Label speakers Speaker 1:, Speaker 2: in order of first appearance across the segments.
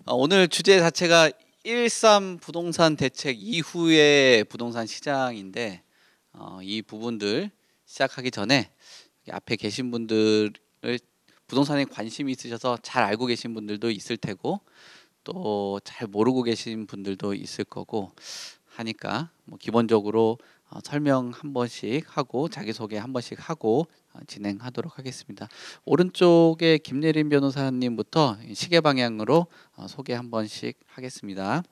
Speaker 1: 오늘 주제 자체가 1.3 부동산 대책 이후의 부동산 시장인데 이 부분들 시작하기 전에 앞에 계신 분들을 부동산에 관심이 있으셔서 잘 알고 계신 분들도 있을 테고 또 잘 모르고 계신 분들도 있을 거고 하니까 기본적으로 설명 한 번씩 하고 자기소개 한 번씩 하고 진행하도록 하겠습니다. 오른쪽에 김예린 변호사님부터 시계 방향으로 소개 한 번씩 하겠습니다.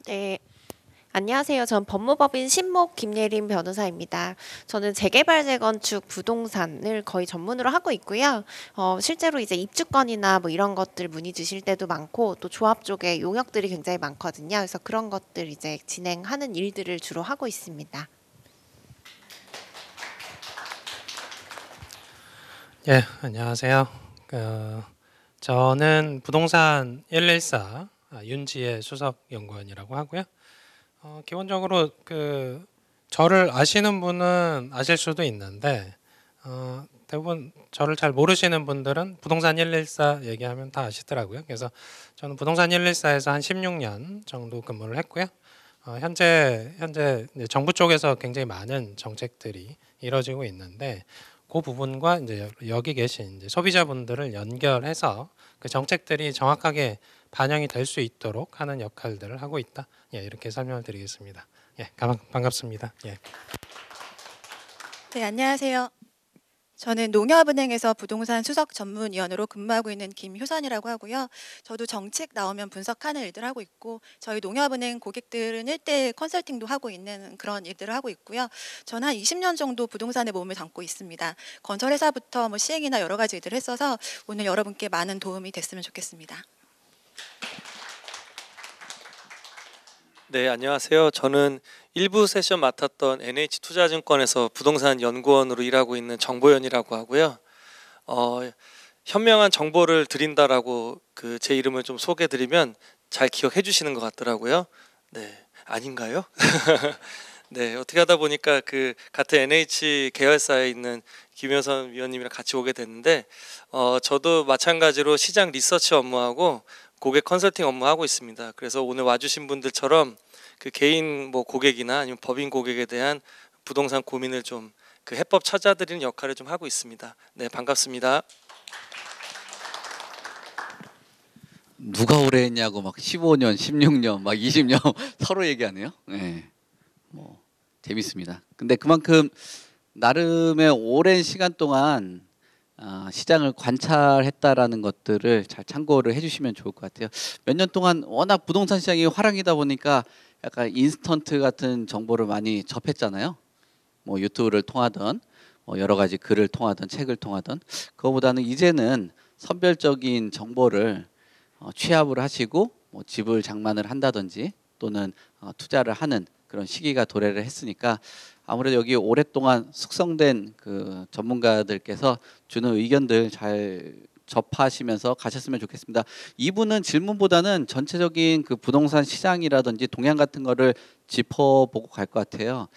Speaker 2: 네. 안녕하세요. 전 법무법인 신목 김예린 변호사입니다. 저는 재개발, 재건축, 부동산을 거의 전문으로 하고 있고요. 실제로 이제 입주권이나 뭐 이런 것들 문의 주실 때도 많고 또 조합 쪽에 용역들이 굉장히 많거든요. 그래서 그런 것들 이제 진행하는 일들을 주로 하고 있습니다.
Speaker 3: 예, 안녕하세요. 저는 부동산 114 윤지혜 수석 연구원이라고 하고요. 기본적으로 저를 아시는 분은 아실 수도 있는데 대부분 저를 잘 모르시는 분들은 부동산 114 얘기하면 다 아시더라고요. 그래서 저는 부동산 114에서 한 16년 정도 근무를 했고요. 현재 이제 정부 쪽에서 굉장히 많은 정책들이 이루어지고 있는데 그 부분과 이제 여기 계신 이제 소비자분들을 연결해서 그 정책들이 정확하게 반영이 될 수 있도록 하는 역할들을 하고 있다. 예, 이렇게 설명을 드리겠습니다. 예, 반갑습니다. 예.
Speaker 4: 네, 안녕하세요. 저는 농협은행에서 부동산 수석 전문위원으로 근무하고 있는 김효선이라고 하고요. 저도 정책 나오면 분석하는 일들 하고 있고 저희 농협은행 고객들은 1대1 컨설팅도 하고 있는 그런 일들을 하고 있고요. 저는 한 20년 정도 부동산에 몸을 담고 있습니다. 건설회사부터 뭐 시행이나 여러 가지 일들을 했어서 오늘 여러분께 많은 도움이 됐으면 좋겠습니다.
Speaker 5: 네, 안녕하세요. 저는 일부 세션 맡았던 NH투자증권에서 부동산 연구원으로 일하고 있는 정보현이라고 하고요. 현명한 정보를 드린다라고 제 이름을 좀 소개드리면 잘 기억해 주시는 것 같더라고요. 네, 아닌가요? 네, 어떻게 하다 보니까 같은 NH 계열사에 있는 김효선 위원님이랑 같이 오게 됐는데 저도 마찬가지로 시장 리서치 업무하고 고객 컨설팅 업무하고 있습니다. 그래서 오늘 와주신 분들처럼 개인 고객이나 아니면 법인 고객에 대한 부동산 고민을 좀 해법 찾아드리는 역할을 좀 하고 있습니다. 네, 반갑습니다.
Speaker 1: 누가 오래 했냐고 막 15년, 16년, 막 20년 서로 얘기하네요. 네, 재밌습니다. 근데 그만큼 나름의 오랜 시간 동안 시장을 관찰했다라는 것들을 잘 참고를 해주시면 좋을 것 같아요. 몇 년 동안 워낙 부동산 시장이 화랑이다 보니까 약간 인스턴트 같은 정보를 많이 접했잖아요. 유튜브를 통하던 여러 가지 글을 통하던 책을 통하던 그거보다는 이제는 선별적인 정보를 취합을 하시고 집을 장만을 한다든지 또는 투자를 하는 그런 시기가 도래를 했으니까 아무래도 여기 오랫동안 숙성된 전문가들께서 주는 의견들 잘 접하시면서 가셨으면 좋겠습니다. 이분은 질문보다는 전체적인 부동산 시장이라든지 동향 같은 거를 짚어보고 갈 것 같아요.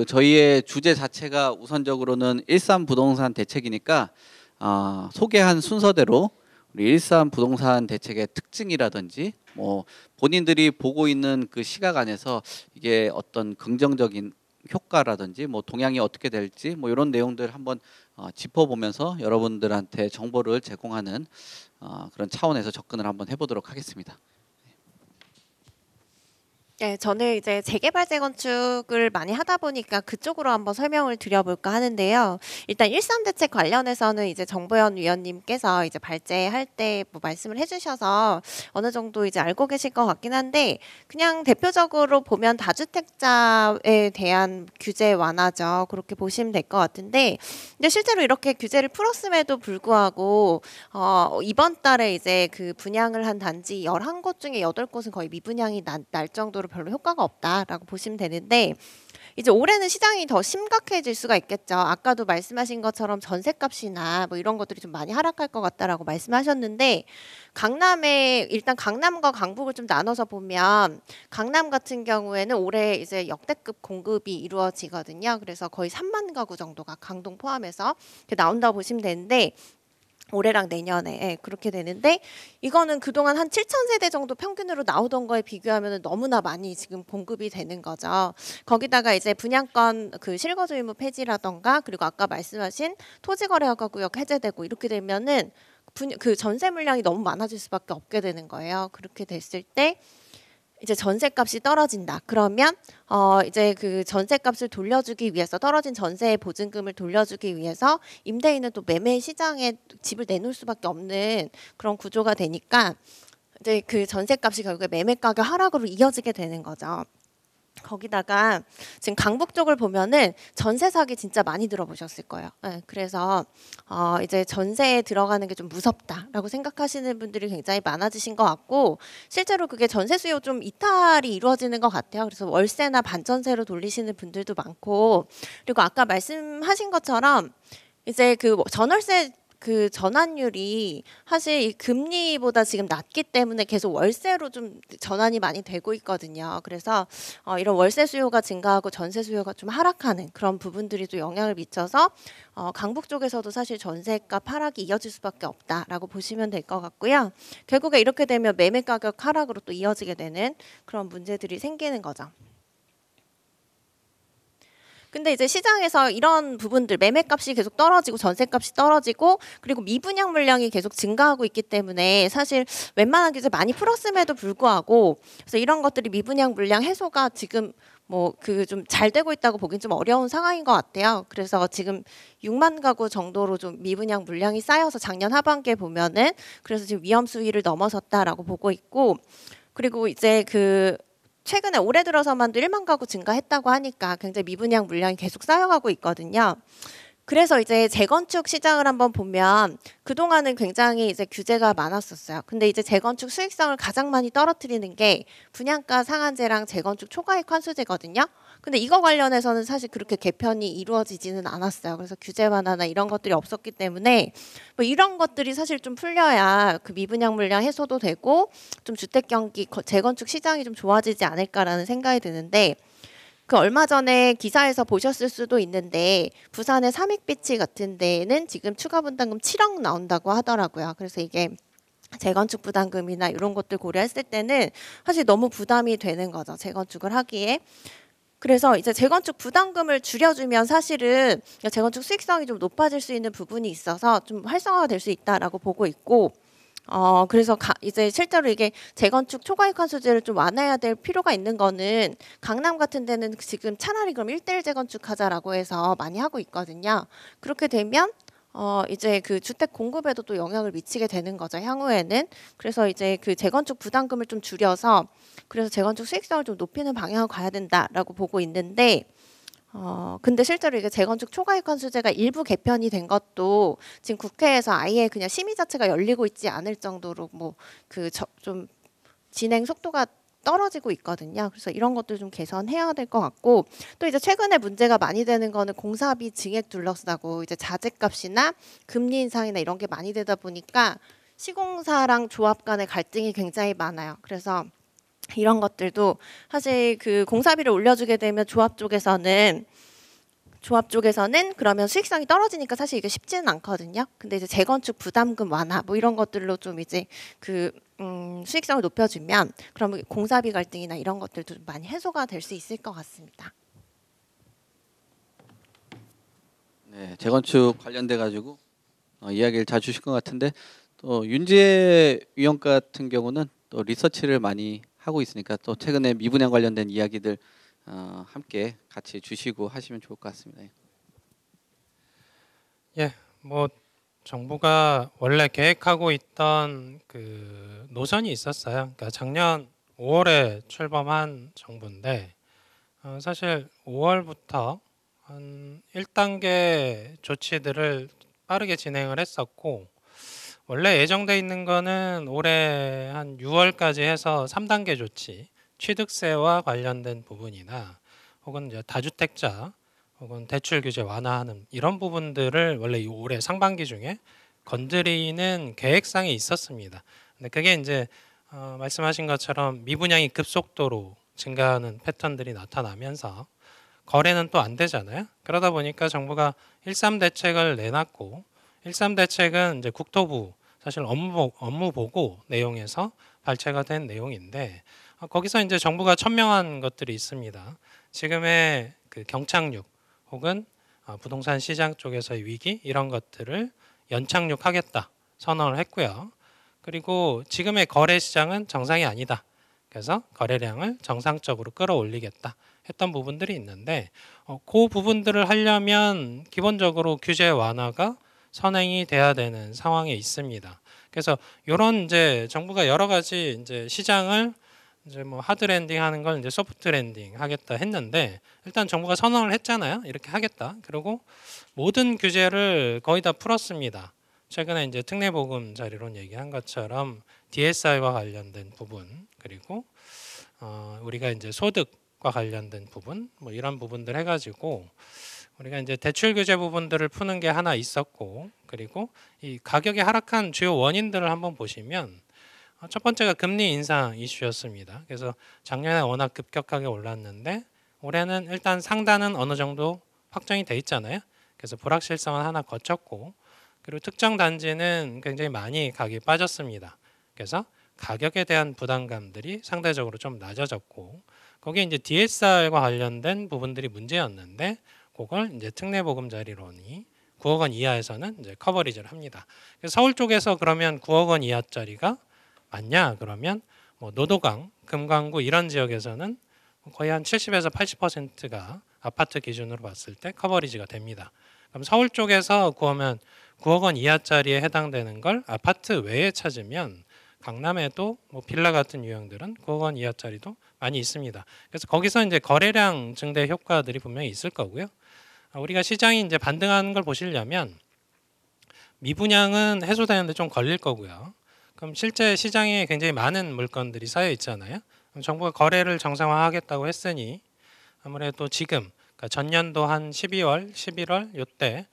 Speaker 1: 저희의 주제 자체가 우선적으로는 1.3 부동산 대책이니까 소개한 순서대로 우리 1.3 부동산 대책의 특징이라든지 본인들이 보고 있는 시각 안에서 이게 어떤 긍정적인 효과라든지 동향이 어떻게 될지 이런 내용들 한번 짚어보면서 여러분들한테 정보를 제공하는 그런 차원에서 접근을 한번 해보도록 하겠습니다.
Speaker 2: 네, 저는 이제 재개발, 재건축을 많이 하다 보니까 그쪽으로 한번 설명을 드려볼까 하는데요. 일단 1.3 대책 관련해서는 이제 정보현 위원님께서 이제 발제할 때 말씀을 해주셔서 어느 정도 이제 알고 계실 것 같긴 한데 그냥 대표적으로 보면 다주택자에 대한 규제 완화죠. 그렇게 보시면 될 것 같은데 근데 실제로 이렇게 규제를 풀었음에도 불구하고 이번 달에 이제 분양을 한 단지 11곳 중에 8곳은 거의 미분양이 날 정도로 별로 효과가 없다라고 보시면 되는데 이제 올해는 시장이 더 심각해질 수가 있겠죠. 아까도 말씀하신 것처럼 전셋값이나 이런 것들이 좀 많이 하락할 것 같다라고 말씀하셨는데 일단 강남과 강북을 좀 나눠서 보면 강남 같은 경우에는 올해 이제 역대급 공급이 이루어지거든요. 그래서 거의 3만 가구 정도가 강동 포함해서 나온다고 보시면 되는데 올해랑 내년에 그렇게 되는데 이거는 그동안 한 7천 세대 정도 평균으로 나오던 거에 비교하면 너무나 많이 지금 공급이 되는 거죠. 거기다가 이제 분양권 그 실거주 의무 폐지라던가 그리고 아까 말씀하신 토지거래허가구역 해제되고 이렇게 되면은 그 전세 물량이 너무 많아질 수밖에 없게 되는 거예요. 그렇게 됐을 때 이제 전세값이 떨어진다. 그러면 이제 그 전세값을 돌려주기 위해서 떨어진 전세 보증금을 돌려주기 위해서 임대인은 또 매매 시장에 집을 내놓을 수밖에 없는 그런 구조가 되니까 이제 그 전세값이 결국에 매매 가격 하락으로 이어지게 되는 거죠. 거기다가 지금 강북 쪽을 보면은 전세 사기 진짜 많이 들어보셨을 거예요. 그래서 이제 전세에 들어가는 게 좀 무섭다라고 생각하시는 분들이 굉장히 많아지신 것 같고 실제로 그게 전세 수요 좀 이탈이 이루어지는 것 같아요. 그래서 월세나 반전세로 돌리시는 분들도 많고 그리고 아까 말씀하신 것처럼 이제 그 전월세 그 전환율이 사실 이 금리보다 지금 낮기 때문에 계속 월세로 좀 전환이 많이 되고 있거든요. 그래서 이런 월세 수요가 증가하고 전세 수요가 좀 하락하는 그런 부분들이 또 영향을 미쳐서 강북 쪽에서도 사실 전세값 하락이 이어질 수밖에 없다라고 보시면 될 것 같고요. 결국에 이렇게 되면 매매 가격 하락으로 또 이어지게 되는 그런 문제들이 생기는 거죠. 근데 이제 시장에서 이런 부분들 매매값이 계속 떨어지고 전세값이 떨어지고 그리고 미분양 물량이 계속 증가하고 있기 때문에 사실 웬만한 규제 많이 풀었음에도 불구하고 그래서 이런 것들이 미분양 물량 해소가 지금 뭐 그 좀 잘 되고 있다고 보긴 좀 어려운 상황인 것 같아요. 그래서 지금 6만 가구 정도로 좀 미분양 물량이 쌓여서 작년 하반기에 보면은 그래서 지금 위험 수위를 넘어섰다라고 보고 있고 그리고 이제 그 최근에 올해 들어서만도 1만 가구 증가했다고 하니까 굉장히 미분양 물량이 계속 쌓여가고 있거든요. 그래서 이제 재건축 시장을 한번 보면 그동안은 굉장히 이제 규제가 많았었어요. 근데 이제 재건축 수익성을 가장 많이 떨어뜨리는 게 분양가 상한제랑 재건축 초과이익 환수제거든요. 근데 이거 관련해서는 사실 그렇게 개편이 이루어지지는 않았어요. 그래서 규제 완화나 이런 것들이 없었기 때문에 뭐 이런 것들이 사실 좀 풀려야 그 미분양 물량 해소도 되고 좀 주택 경기 재건축 시장이 좀 좋아지지 않을까라는 생각이 드는데 그 얼마 전에 기사에서 보셨을 수도 있는데 부산의 삼익비치 같은 데에는 지금 추가 분담금 7억 나온다고 하더라고요. 그래서 이게 재건축 부담금이나 이런 것들 고려했을 때는 사실 너무 부담이 되는 거죠. 재건축을 하기에. 그래서 이제 재건축 부담금을 줄여주면 사실은 재건축 수익성이 좀 높아질 수 있는 부분이 있어서 좀 활성화가 될 수 있다라고 보고 있고 그래서 이제 실제로 이게 재건축 초과이익 환수제를 좀 완화해야 될 필요가 있는 거는 강남 같은 데는 지금 차라리 그럼 1대1 재건축하자라고 해서 많이 하고 있거든요. 그렇게 되면 이제 그 주택 공급에도 또 영향을 미치게 되는 거죠, 향후에는. 그래서 이제 그 재건축 부담금을 좀 줄여서 그래서 재건축 수익성을 좀 높이는 방향으로 가야 된다라고 보고 있는데 근데 실제로 이게 재건축 초과이익 환수제가 일부 개편이 된 것도 지금 국회에서 아예 그냥 심의 자체가 열리고 있지 않을 정도로 뭐 그 좀 진행 속도가 떨어지고 있거든요. 그래서 이런 것들 좀 개선해야 될 것 같고 또 이제 최근에 문제가 많이 되는 거는 공사비 증액 둘러싸고 이제 자재값이나 금리 인상이나 이런 게 많이 되다 보니까 시공사랑 조합 간의 갈등이 굉장히 많아요. 그래서 이런 것들도 사실 그 공사비를 올려주게 되면 조합 쪽에서는 그러면 수익성이 떨어지니까 사실 이게 쉽지는 않거든요. 근데 이제 재건축 부담금 완화 뭐 이런 것들로 좀 이제 그 수익성을 높여주면 그러면 공사비 갈등이나 이런 것들도 좀 많이 해소가 될 수 있을 것 같습니다.
Speaker 1: 네, 재건축 관련돼 가지고 이야기를 잘 주실 것 같은데 또 윤지혜 위원 같은 경우는 또 리서치를 많이 하고 있으니까 또 최근에 미분양 관련된 이야기들 함께 같이 주시고 하시면 좋을 것 같습니다.
Speaker 3: 예, 뭐 정부가 원래 계획하고 있던 그 노선이 있었어요. 그러니까 작년 5월에 출범한 정부인데 사실 5월부터 한 1단계 조치들을 빠르게 진행을 했었고 원래 예정돼 있는 거는 올해 한 6월까지 해서 3단계 조치, 취득세와 관련된 부분이나 혹은 이제 다주택자 혹은 대출 규제 완화하는 이런 부분들을 원래 올해 상반기 중에 건드리는 계획상에 있었습니다. 근데 그게 이제 말씀하신 것처럼 미분양이 급속도로 증가하는 패턴들이 나타나면서 거래는 또 안 되잖아요. 그러다 보니까 정부가 1.3 대책을 내놨고 13 대책은 이제 국토부 사실 업무 보고 내용에서 발췌가 된 내용인데 거기서 이제 정부가 천명한 것들이 있습니다. 지금의 그 경착륙 혹은 부동산 시장 쪽에서의 위기 이런 것들을 연착륙하겠다 선언을 했고요. 그리고 지금의 거래 시장은 정상이 아니다. 그래서 거래량을 정상적으로 끌어올리겠다 했던 부분들이 있는데 그 부분들을 하려면 기본적으로 규제 완화가 선행이 돼야 되는 상황에 있습니다. 그래서 이런 이제 정부가 여러 가지 이제 시장을 이제 뭐 하드 랜딩하는 걸 이제 소프트 랜딩 하겠다 했는데 일단 정부가 선언을 했잖아요. 이렇게 하겠다. 그리고 모든 규제를 거의 다 풀었습니다. 최근에 이제 특례보금 자리론 얘기한 것처럼 DSR과 관련된 부분 그리고 우리가 이제 소득과 관련된 부분 뭐 이런 부분들 해가지고 우리가 이제 대출 규제 부분들을 푸는 게 하나 있었고 그리고 이 가격이 하락한 주요 원인들을 한번 보시면 첫 번째가 금리 인상 이슈였습니다. 그래서 작년에 워낙 급격하게 올랐는데 올해는 일단 상단은 어느 정도 확정이 돼 있잖아요. 그래서 불확실성은 하나 거쳤고 그리고 특정 단지는 굉장히 많이 가격이 빠졌습니다. 그래서 가격에 대한 부담감들이 상대적으로 좀 낮아졌고 거기에 이제 DSR과 관련된 부분들이 문제였는데 그걸 이제 특례보금자리론이 9억 원 이하에서는 이제 커버리지를 합니다. 그래서 서울 쪽에서 그러면 9억 원 이하짜리가 맞냐? 그러면 뭐 노도강, 금강구 이런 지역에서는 거의 한 70에서 80%가 아파트 기준으로 봤을 때 커버리지가 됩니다. 그럼 서울 쪽에서 구하면 9억 원 이하짜리에 해당되는 걸 아파트 외에 찾으면 강남에도 뭐 빌라 같은 유형들은 9억 원 이하짜리도 많이 있습니다. 그래서 거기서 이제 거래량 증대 효과들이 분명히 있을 거고요. 우리가 시장이 이제 반등하는 걸 보시려면 미분양은 해소되는데 좀 걸릴 거고요. 그럼 실제 시장에 굉장히 많은 물건들이 쌓여 있잖아요. 그럼 정부가 거래를 정상화하겠다고 했으니 아무래도 지금 그러니까 전년도 한 12월, 11월 이때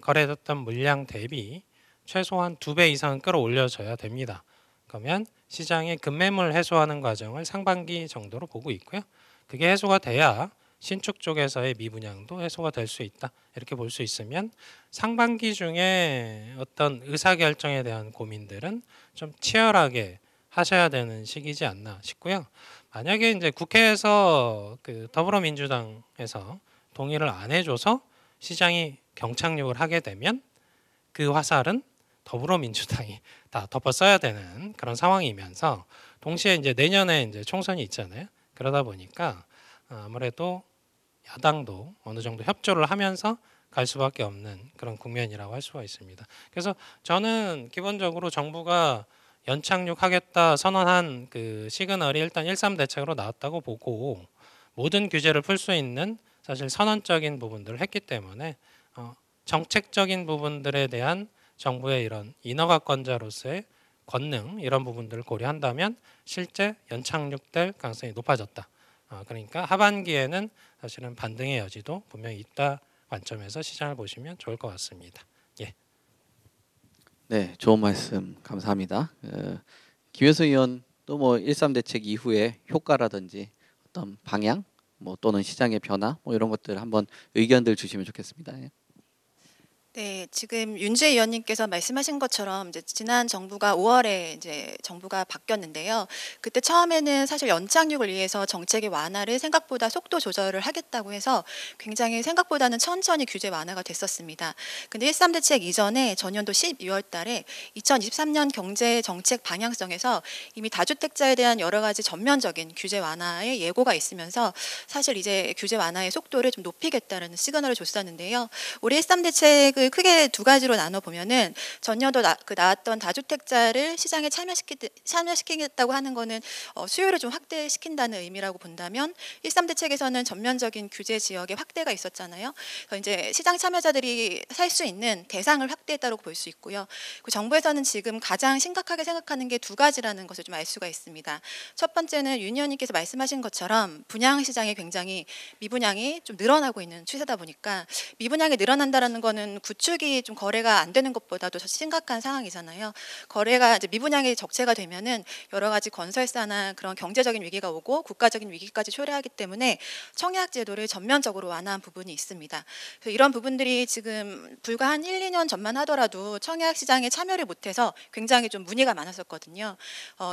Speaker 3: 거래됐던 물량 대비 최소한 2배 이상은 끌어올려져야 됩니다. 그러면 시장의 급매물 해소하는 과정을 상반기 정도로 보고 있고요. 그게 해소가 돼야 신축 쪽에서의 미분양도 해소가 될 수 있다. 이렇게 볼 수 있으면 상반기 중에 어떤 의사결정에 대한 고민들은 좀 치열하게 하셔야 되는 시기지 않나 싶고요. 만약에 이제 국회에서 그 더불어민주당에서 동의를 안 해줘서 시장이 경착륙을 하게 되면 그 화살은 더불어민주당이 다 덮어 써야 되는 그런 상황이면서 동시에 이제 내년에 이제 총선이 있잖아요. 그러다 보니까 아무래도 야당도 어느 정도 협조를 하면서 갈 수밖에 없는 그런 국면이라고 할 수가 있습니다. 그래서 저는 기본적으로 정부가 연착륙하겠다 선언한 그 시그널이 일단 13 대책으로 나왔다고 보고 모든 규제를 풀 수 있는 사실 선언적인 부분들을 했기 때문에 정책적인 부분들에 대한 정부의 이런 인허가권자로서의 권능 이런 부분들을 고려한다면 실제 연착륙될 가능성이 높아졌다. 그러니까 하반기에는 사실은 반등의 여지도 분명히 있다 관점에서 시장을 보시면 좋을 것 같습니다. 예.
Speaker 1: 네, 좋은 말씀 감사합니다. 김효수 의원 또 뭐 13 대책 이후에 효과라든지 어떤 방향 뭐 또는 시장의 변화 뭐 이런 것들 한번 의견들 주시면 좋겠습니다. 예.
Speaker 4: 네, 지금 윤주혜 의원님께서 말씀하신 것처럼 이제 지난 정부가 5월에 이제 정부가 바뀌었는데요. 그때 처음에는 사실 연착륙을 위해서 정책의 완화를 생각보다 속도 조절을 하겠다고 해서 굉장히 생각보다는 천천히 규제 완화가 됐었습니다. 근데 13 대책 이전에 전년도 12월 달에 2023년 경제 정책 방향성에서 이미 다주택자에 대한 여러 가지 전면적인 규제 완화의 예고가 있으면서 사실 이제 규제 완화의 속도를 좀 높이겠다는 시그널을 줬었는데요. 우리 13 대책을 크게 두 가지로 나눠 보면은 전년도 나왔던 다주택자를 시장에 참여시키겠다고 하는 거는 수요를 좀 확대시킨다는 의미라고 본다면 13 대책에서는 전면적인 규제 지역의 확대가 있었잖아요. 그래서 이제 시장 참여자들이 살 수 있는 대상을 확대했다고 볼 수 있고요. 그 정부에서는 지금 가장 심각하게 생각하는 게 두 가지라는 것을 좀 알 수가 있습니다. 첫 번째는 윤 의원님께서 말씀하신 것처럼 분양 시장이 굉장히 미분양이 좀 늘어나고 있는 추세다 보니까 미분양이 늘어난다라는 거는 구축이 좀 거래가 안 되는 것보다도 더 심각한 상황이잖아요. 거래가 이제 미분양이 적체가 되면은 여러 가지 건설사나 그런 경제적인 위기가 오고 국가적인 위기까지 초래하기 때문에 청약 제도를 전면적으로 완화한 부분이 있습니다. 그래서 이런 부분들이 지금 불과 한 1, 2년 전만 하더라도 청약 시장에 참여를 못해서 굉장히 좀 문의가 많았었거든요.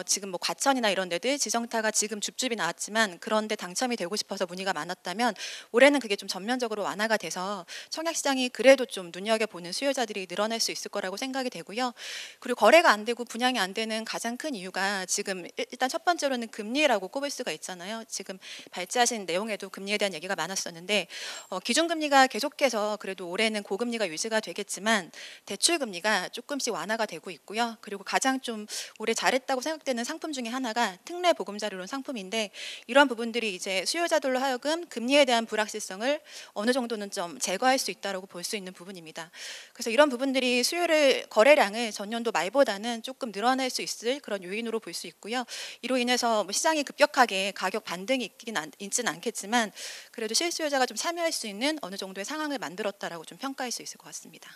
Speaker 4: 지금 뭐 과천이나 이런 데들 지정타가 지금 줍줍이 나왔지만 그런데 당첨이 되고 싶어서 문의가 많았다면 올해는 그게 좀 전면적으로 완화가 돼서 청약 시장이 그래도 좀 눈여겨보는 수요자들이 늘어날 수 있을 거라고 생각이 되고요. 그리고 거래가 안 되고 분양이 안 되는 가장 큰 이유가 지금 일단 첫 번째로는 금리라고 꼽을 수가 있잖아요. 지금 발제하신 내용에도 금리에 대한 얘기가 많았었는데 기준금리가 계속해서 그래도 올해는 고금리가 유지가 되겠지만 대출금리가 조금씩 완화가 되고 있고요. 그리고 가장 좀 올해 잘했다고 생각되는 상품 중에 하나가 특례 보금자리론 상품인데 이런 부분들이 이제 수요자들로 하여금 금리에 대한 불확실성을 어느 정도는 좀 제거할 수 있다라고 볼 수 있는 부분입니다. 그래서 이런 부분들이 거래량을 전년도 말보다는 조금 늘어날 수 있을 그런 요인으로 볼 수 있고요. 이로 인해서 뭐 시장이 급격하게 가격 반등이 있지는 않겠지만 그래도 실수요자가 좀 참여할 수 있는 어느 정도의 상황을 만들었다라고 좀 평가할 수 있을 것 같습니다.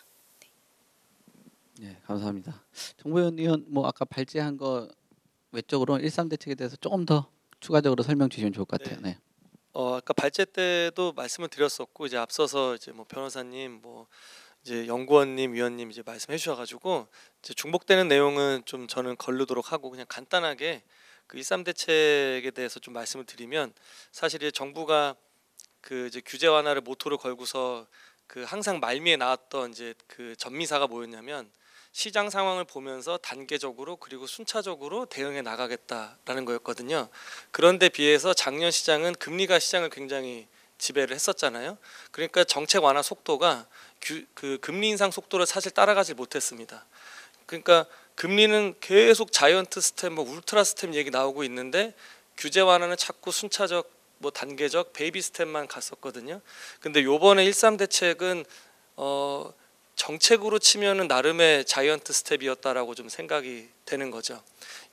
Speaker 1: 네, 감사합니다. 정보현 의원 뭐 아까 발제한 거 외적으로 13 대책에 대해서 조금 더 추가적으로 설명 주시면 좋을 것 같아요. 네.
Speaker 5: 아까 발제 때도 말씀을 드렸었고 이제 앞서서 이제 뭐 변호사님 뭐 이제 연구원님, 위원님 이제 말씀해 주셔가지고 이제 중복되는 내용은 좀 저는 거르도록 하고 그냥 간단하게 그 13 대책에 대해서 좀 말씀을 드리면 사실 이제 정부가 그 이제 규제 완화를 모토로 걸고서 그 항상 말미에 나왔던 이제 그 전미사가 뭐였냐면 시장 상황을 보면서 단계적으로 그리고 순차적으로 대응해 나가겠다라는 거였거든요. 그런데 비해서 작년 시장은 금리가 시장을 굉장히 지배를 했었잖아요. 그러니까 정책 완화 속도가 그 금리 인상 속도를 사실 따라가지 못했습니다. 그러니까 금리는 계속 자이언트 스텝, 뭐 울트라 스텝 얘기 나오고 있는데 규제 완화는 자꾸 순차적, 뭐 단계적 베이비 스텝만 갔었거든요. 근데 요번에 13 대책은 정책으로 치면은 나름의 자이언트 스텝이었다라고 좀 생각이 되는 거죠.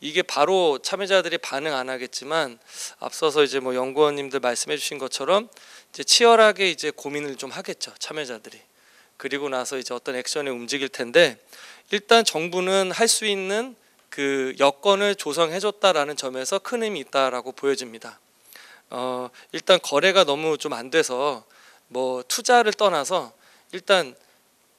Speaker 5: 이게 바로 참여자들이 반응 안 하겠지만 앞서서 이제 뭐 연구원님들 말씀해 주신 것처럼 이제 치열하게 이제 고민을 좀 하겠죠, 참여자들이. 그리고 나서 이제 어떤 액션에 움직일 텐데 일단 정부는 할 수 있는 그 여건을 조성해 줬다라는 점에서 큰 힘이 있다라고 보여집니다. 일단 거래가 너무 좀 안 돼서 뭐 투자를 떠나서 일단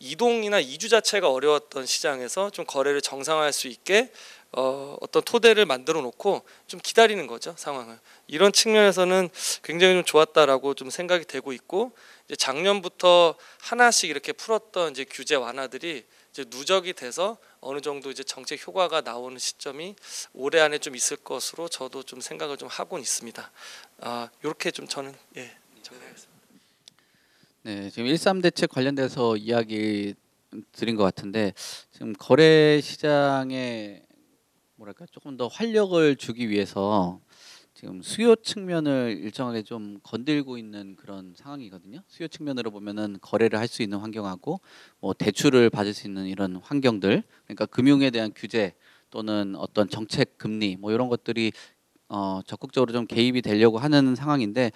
Speaker 5: 이동이나 이주 자체가 어려웠던 시장에서 좀 거래를 정상화할 수 있게 어떤 토대를 만들어 놓고 좀 기다리는 거죠, 상황을. 이런 측면에서는 굉장히 좀 좋았다라고 좀 생각이 되고 있고 이제 작년부터 하나씩 이렇게 풀었던 이제 규제 완화들이 이제 누적이 돼서 어느 정도 이제 정책 효과가 나오는 시점이 올해 안에 좀 있을 것으로 저도 좀 생각을 좀 하고는 있습니다. 이렇게 좀 저는 정리하겠습니다.
Speaker 1: 네, 지금 13 대책 관련돼서 이야기 드린 것 같은데 지금 거래 시장에 뭐랄까 조금 더 활력을 주기 위해서 지금 수요 측면을 일정하게 좀 건들고 있는 그런 상황이거든요. 수요 측면으로 보면은 거래를 할 수 있는 환경하고 뭐 대출을 받을 수 있는 이런 환경들, 그러니까 금융에 대한 규제 또는 어떤 정책 금리 뭐 이런 것들이 적극적으로 좀 개입이 되려고 하는 상황인데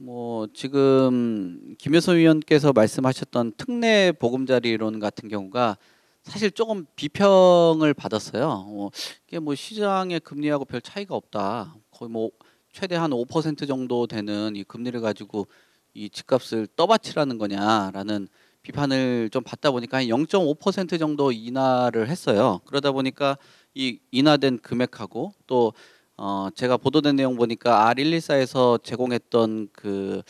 Speaker 1: 뭐 지금 김효선 위원께서 말씀하셨던 특례 보금자리론 같은 경우가 사실 조금 비평을 받았어요. 이게 뭐 시장의 금리하고 별 차이가 없다. 거의 뭐 최대 한 5% 정도 되는 이 금리를 가지고 이 집값을 떠받치라는 거냐라는 비판을 좀 받다 보니까 한 0.5% 정도 인하를 했어요. 그러다 보니까 이 인하된 금액하고 또 제가 보도된 내용 보니까 R114에서 제공했던 그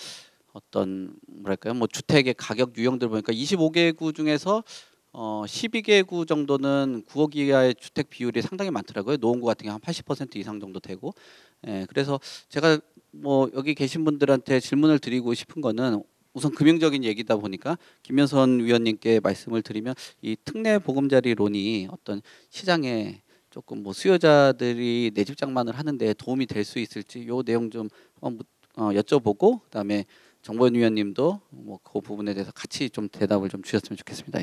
Speaker 1: 어떤 뭐랄까요, 뭐 주택의 가격 유형들 보니까 25개구 중에서 12개구 정도는 9억 이하의 주택 비율이 상당히 많더라고요. 노원구 같은 경우 한 80% 이상 정도 되고. 그래서 제가 뭐 여기 계신 분들한테 질문을 드리고 싶은 거는 우선 금융적인 얘기다 보니까 김효선 위원님께 말씀을 드리면 이 특례 보금자리론이 어떤 시장에 조금 뭐 수요자들이 내 집 장만을 하는데 도움이 될 수 있을지 요 내용 좀 여쭤보고 그다음에 정보현 위원님도 뭐 그 부분에 대해서 같이 좀 대답을 좀 주셨으면 좋겠습니다.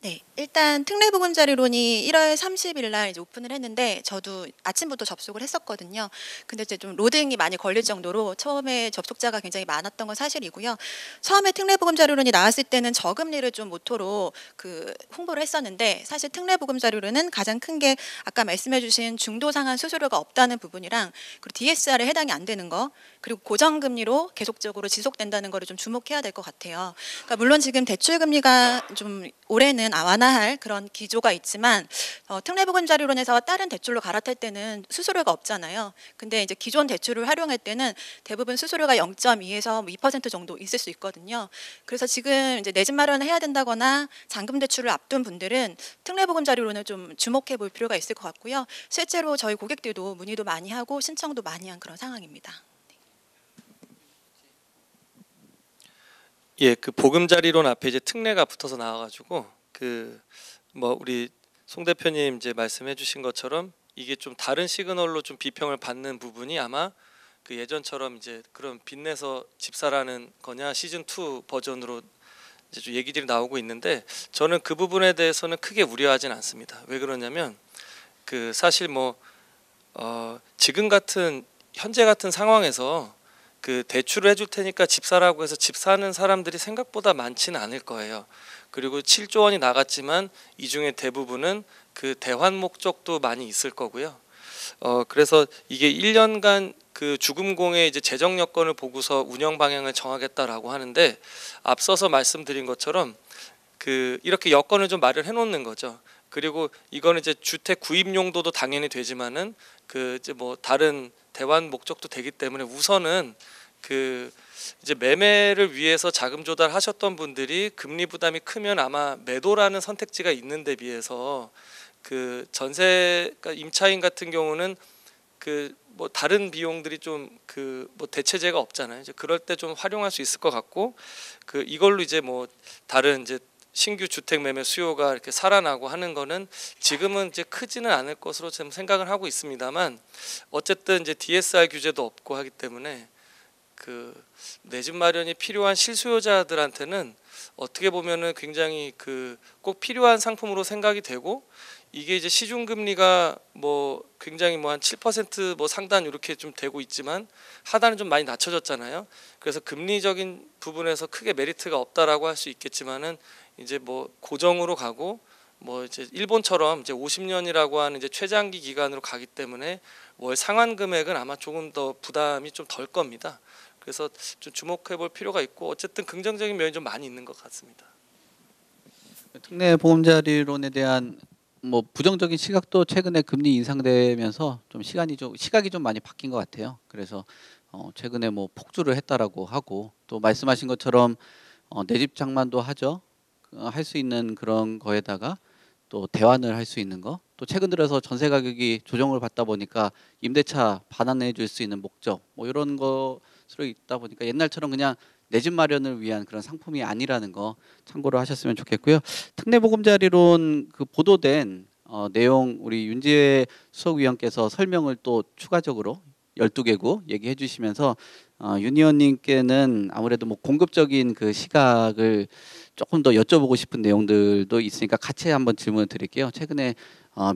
Speaker 4: 네, 일단 특례보금자리론이 1월 30일 날 이제 오픈을 했는데 저도 아침부터 접속을 했었거든요. 근데 이제 좀 로딩이 많이 걸릴 정도로 처음에 접속자가 굉장히 많았던 건 사실이고요. 처음에 특례보금자리론이 나왔을 때는 저금리를 좀 모토로 그 홍보를 했었는데 사실 특례보금자리론은 가장 큰 게 아까 말씀해주신 중도 상한 수수료가 없다는 부분이랑 그리고 DSR에 해당이 안 되는 거 그리고 고정금리로 계속적으로 지속된다는 거를 좀 주목해야 될 것 같아요. 그러니까 물론 지금 대출금리가 좀 올해는 완화할 그런 기조가 있지만 특례보금자리론에서 다른 대출로 갈아탈 때는 수수료가 없잖아요. 근데 이제 기존 대출을 활용할 때는 대부분 수수료가 0.2에서 2% 정도 있을 수 있거든요. 그래서 지금 이제 내 집 마련을 해야 된다거나 잔금 대출을 앞둔 분들은 특례보금자리론을 좀 주목해 볼 필요가 있을 것 같고요. 실제로 저희 고객들도 문의도 많이 하고 신청도 많이 한 그런 상황입니다.
Speaker 5: 예, 그 보금자리론 앞에 이제 특례가 붙어서 나와가지고 그 뭐 우리 송 대표님 이제 말씀해주신 것처럼 이게 좀 다른 시그널로 좀 비평을 받는 부분이 아마 그 예전처럼 이제 그런 빚내서 집 사라는 거냐 시즌 2 버전으로 이제 좀 얘기들이 나오고 있는데 저는 그 부분에 대해서는 크게 우려하진 않습니다. 왜 그러냐면 그 사실 뭐 지금 같은 현재 같은 상황에서 그 대출을 해줄 테니까 집 사라고 해서 집 사는 사람들이 생각보다 많지는 않을 거예요. 그리고 7조 원이 나갔지만 이 중에 대부분은 그 대환 목적도 많이 있을 거고요. 그래서 이게 1년간 그 주금공의 이제 재정 여건을 보고서 운영 방향을 정하겠다라고 하는데 앞서서 말씀드린 것처럼 그 이렇게 여건을 좀 마련해 놓는 거죠. 그리고 이거는 이제 주택 구입 용도도 당연히 되지만은 그 이제 뭐 다른 대환 목적도 되기 때문에 우선은 그 이제 매매를 위해서 자금 조달하셨던 분들이 금리 부담이 크면 아마 매도라는 선택지가 있는 데 비해서 그 전세 그러니까 임차인 같은 경우는 그 뭐 다른 비용들이 좀 그 뭐 대체제가 없잖아요. 이제 그럴 때 좀 활용할 수 있을 것 같고 그 이걸로 이제 뭐 다른 이제 신규 주택 매매 수요가 이렇게 살아나고 하는 거는 지금은 이제 크지는 않을 것으로 좀 생각을 하고 있습니다만 어쨌든 이제 DSR 규제도 없고 하기 때문에 그 내 집 마련이 필요한 실수요자들한테는 어떻게 보면은 굉장히 그 꼭 필요한 상품으로 생각이 되고 이게 이제 시중 금리가 뭐 굉장히 뭐 한 7% 상단 이렇게 좀 되고 있지만 하단은 좀 많이 낮춰졌잖아요. 그래서 금리적인 부분에서 크게 메리트가 없다라고 할 수 있겠지만은 이제 뭐 고정으로 가고 뭐 이제 일본처럼 이제 50년이라고 하는 이제 최장기 기간으로 가기 때문에 월 상환 금액은 아마 조금 더 부담이 좀 덜 겁니다. 그래서 좀 주목해 볼 필요가 있고 어쨌든 긍정적인 면이 좀 많이 있는 것 같습니다.
Speaker 1: 특례 보금자리론에 대한 뭐 부정적인 시각도 최근에 금리 인상되면서 좀 시각이 좀 많이 바뀐 것 같아요. 그래서 최근에 뭐 폭주를 했다라고 하고 또 말씀하신 것처럼 내 집 장만도 하죠. 할 수 있는 그런 거에다가 또 대환을 할 수 있는 거, 또 최근 들어서 전세 가격이 조정을 받다 보니까 임대차 반환해 줄 수 있는 목적 뭐 이런 것으로 있다 보니까 옛날처럼 그냥 내 집 마련을 위한 그런 상품이 아니라는 거 참고를 하셨으면 좋겠고요. 특례보금자리론 그 보도된 내용 우리 윤지혜 수석위원께서 설명을 또 추가적으로 12개국 얘기해 주시면서 윤 의원님께는 아무래도 뭐 공급적인 그 시각을 조금 더 여쭤보고 싶은 내용들도 있으니까 같이 한번 질문을 드릴게요. 최근에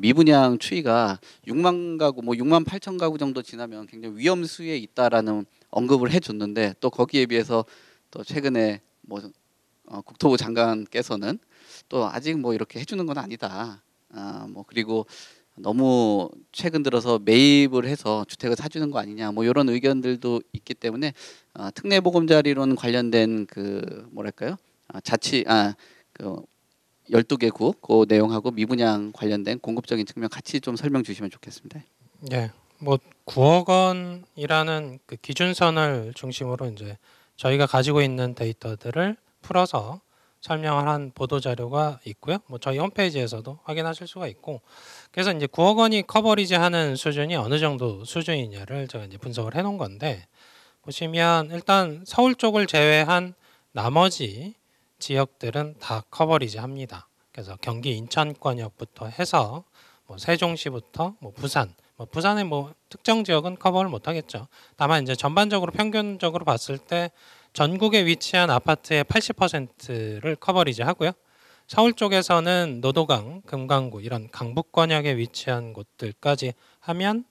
Speaker 1: 미분양 추이가 6만 가구, 뭐 6만 8천 가구 정도 지나면 굉장히 위험 수위에 있다라는 언급을 해줬는데 또 거기에 비해서 또 최근에 뭐 국토부 장관께서는 또 아직 뭐 이렇게 해주는 건 아니다. 뭐 그리고 너무 최근 들어서 매입을 해서 주택을 사주는 거 아니냐 뭐 이런 의견들도 있기 때문에 특례보금자리론 관련된 그 뭐랄까요 그 12개국 그 내용하고 미분양 관련된 공급적인 측면 같이 좀 설명 주시면 좋겠습니다.
Speaker 3: 예, 뭐 9억 원이라는 그 기준선을 중심으로 이제 저희가 가지고 있는 데이터들을 풀어서 설명을 한 보도 자료가 있고요. 뭐 저희 홈페이지에서도 확인하실 수가 있고, 그래서 이제 9억 원이 커버리지하는 수준이 어느 정도 수준이냐를 제가 이제 분석을 해놓은 건데 보시면 일단 서울 쪽을 제외한 나머지 지역들은 다 커버리지합니다. 그래서 경기 인천권역부터 해서 뭐 세종시부터 뭐 부산, 뭐 부산의 뭐 특정 지역은 커버를 못하겠죠. 다만 이제 전반적으로 평균적으로 봤을 때 전국에 위치한 아파트의 80%를 커버리지 하고요. 서울 쪽에서는 노도강, 금강구 이런 강북권역에 위치한 곳들까지 하면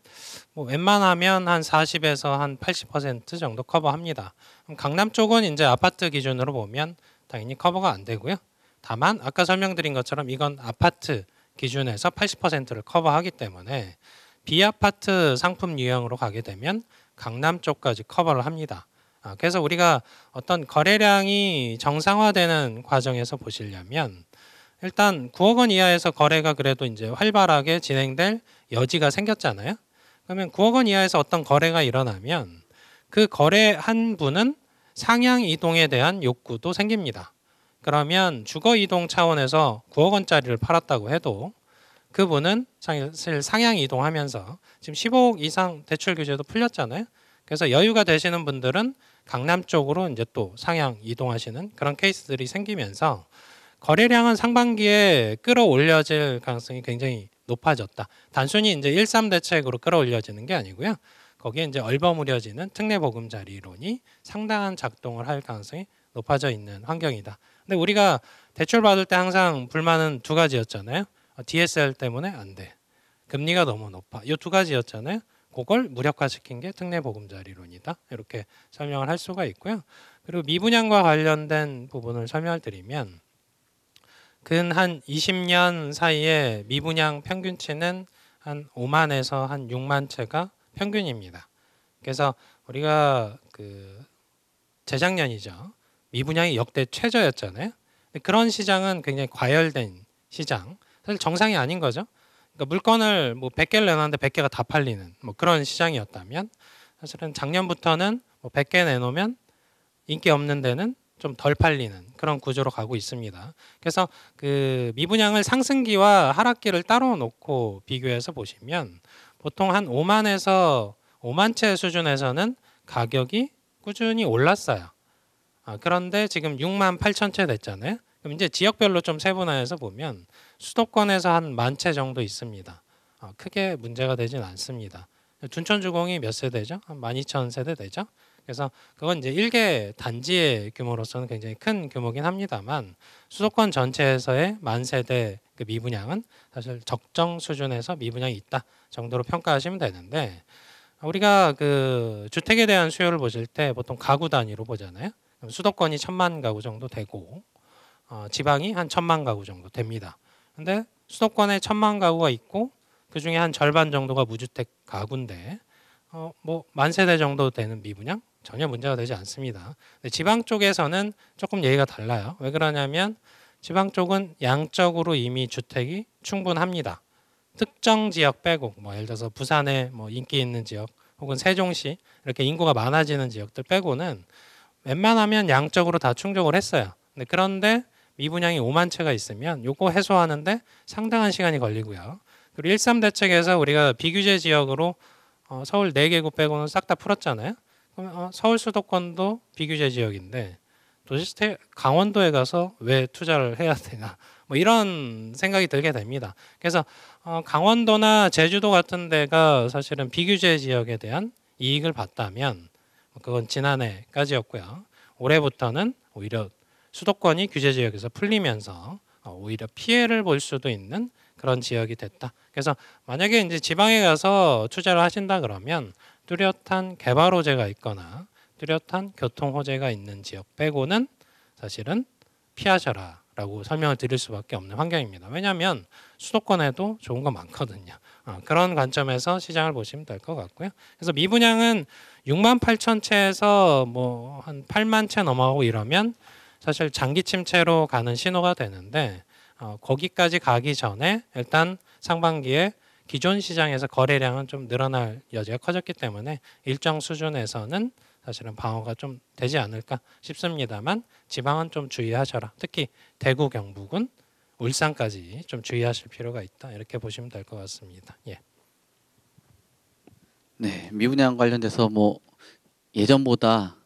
Speaker 3: 뭐 웬만하면 한 40에서 한 80% 정도 커버합니다. 그럼 강남 쪽은 이제 아파트 기준으로 보면 당연히 커버가 안 되고요. 다만 아까 설명드린 것처럼 이건 아파트 기준에서 80%를 커버하기 때문에 비아파트 상품 유형으로 가게 되면 강남 쪽까지 커버를 합니다. 그래서 우리가 어떤 거래량이 정상화되는 과정에서 보시려면 일단 9억 원 이하에서 거래가 그래도 이제 활발하게 진행될 여지가 생겼잖아요. 그러면 9억 원 이하에서 어떤 거래가 일어나면 그 거래한 분은 상향 이동에 대한 욕구도 생깁니다. 그러면 주거 이동 차원에서 9억 원짜리를 팔았다고 해도 그분은 사실 상향 이동하면서 지금 15억 이상 대출 규제도 풀렸잖아요. 그래서 여유가 되시는 분들은 강남 쪽으로 이제 또 상향 이동하시는 그런 케이스들이 생기면서 거래량은 상반기에 끌어올려질 가능성이 굉장히 높아졌다. 단순히 이제 1.3 대책으로 끌어올려지는 게 아니고요. 거기에 이제 얼버무려지는 특례 보금자리 이론이 상당한 작동을 할 가능성이 높아져 있는 환경이다. 근데 우리가 대출 받을 때 항상 불만은 두 가지였잖아요. DSR 때문에 안 돼. 금리가 너무 높아. 이 두 가지였잖아요. 그걸 무력화시킨 게 특례 보금자리론이다. 이렇게 설명을 할 수가 있고요. 그리고 미분양과 관련된 부분을 설명을 드리면 근 한 20년 사이에 미분양 평균치는 한 5만에서 한 6만 채가 평균입니다. 그래서 우리가 그 재작년이죠. 미분양이 역대 최저였잖아요. 그런 시장은 굉장히 과열된 시장. 사실 정상이 아닌 거죠. 그러니까 물건을 뭐 100개를 내놨는데 100개가 다 팔리는 뭐 그런 시장이었다면 사실은 작년부터는 뭐 100개 내놓으면 인기 없는 데는 좀 덜 팔리는 그런 구조로 가고 있습니다. 그래서 그 미분양을 상승기와 하락기를 따로 놓고 비교해서 보시면 보통 한 5만에서 5만 채 수준에서는 가격이 꾸준히 올랐어요. 그런데 지금 6만 8천 채 됐잖아요. 그럼 이제 지역별로 좀 세분화해서 보면 수도권에서 한 10,000채 정도 있습니다. 크게 문제가 되진 않습니다. 둔촌주공이 몇 세대죠? 한 12,000세대 되죠? 그래서 그건 이제 일개 단지의 규모로서는 굉장히 큰 규모긴 합니다만 수도권 전체에서의 10,000세대 그 미분양은 사실 적정 수준에서 미분양이 있다 정도로 평가하시면 되는데 우리가 그 주택에 대한 수요를 보실 때 보통 가구 단위로 보잖아요. 수도권이 1,000만 가구 정도 되고 지방이 한 1,000만 가구 정도 됩니다. 근데 수도권에 1,000만 가구가 있고 그 중에 한 절반 정도가 무주택 가구인데 뭐 10,000세대 정도 되는 미분양 전혀 문제가 되지 않습니다. 근데 지방 쪽에서는 조금 얘기가 달라요. 왜 그러냐면 지방 쪽은 양적으로 이미 주택이 충분합니다. 특정 지역 빼고 뭐 예를 들어서 부산에 뭐 인기 있는 지역 혹은 세종시 이렇게 인구가 많아지는 지역들 빼고는 웬만하면 양적으로 다 충족을 했어요. 그런데 미분양이 5만 채가 있으면 요거 해소하는데 상당한 시간이 걸리고요. 그리고 1.3 대책에서 우리가 비규제 지역으로 서울 4개구 빼고는 싹 다 풀었잖아요. 그러면 서울 수도권도 비규제 지역인데 도시주택 강원도에 가서 왜 투자를 해야 되나 뭐 이런 생각이 들게 됩니다. 그래서 강원도나 제주도 같은 데가 사실은 비규제 지역에 대한 이익을 봤다면 그건 지난해까지였고요. 올해부터는 오히려 수도권이 규제 지역에서 풀리면서 오히려 피해를 볼 수도 있는 그런 지역이 됐다. 그래서 만약에 이제 지방에 가서 투자를 하신다 그러면 뚜렷한 개발 호재가 있거나 뚜렷한 교통 호재가 있는 지역 빼고는 사실은 피하셔라라고 설명을 드릴 수밖에 없는 환경입니다. 왜냐하면 수도권에도 좋은 거 많거든요. 그런 관점에서 시장을 보시면 될 것 같고요. 그래서 미분양은 6만 8천 채에서 뭐 한 8만 채 넘어가고 이러면 사실 장기 침체로 가는 신호가 되는데 거기까지 가기 전에 일단 상반기에 기존 시장에서 거래량은 좀 늘어날 여지가 커졌기 때문에 일정 수준에서는 사실은 방어가 좀 되지 않을까 싶습니다만 지방은 좀 주의하셔라. 특히 대구, 경북은 울산까지 좀 주의하실 필요가 있다. 이렇게 보시면 될 것 같습니다. 예.
Speaker 1: 네, 미분양 관련돼서 뭐 예전보다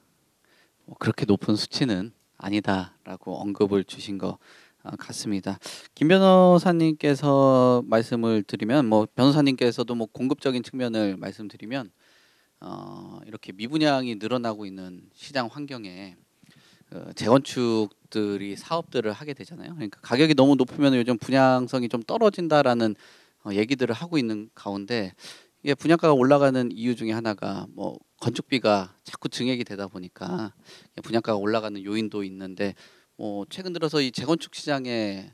Speaker 1: 뭐 그렇게 높은 수치는 아니다라고 언급을 주신 것 같습니다. 김 변호사님께서 말씀을 드리면 뭐 변호사님께서도 뭐 공급적인 측면을 말씀드리면 이렇게 미분양이 늘어나고 있는 시장 환경에 재건축들이 사업들을 하게 되잖아요. 그러니까 가격이 너무 높으면 요즘 분양성이 좀 떨어진다라는 얘기들을 하고 있는 가운데 이게 분양가가 올라가는 이유 중에 하나가 뭐 건축비가 자꾸 증액이 되다 보니까 분양가가 올라가는 요인도 있는데 최근 들어서 이 재건축 시장의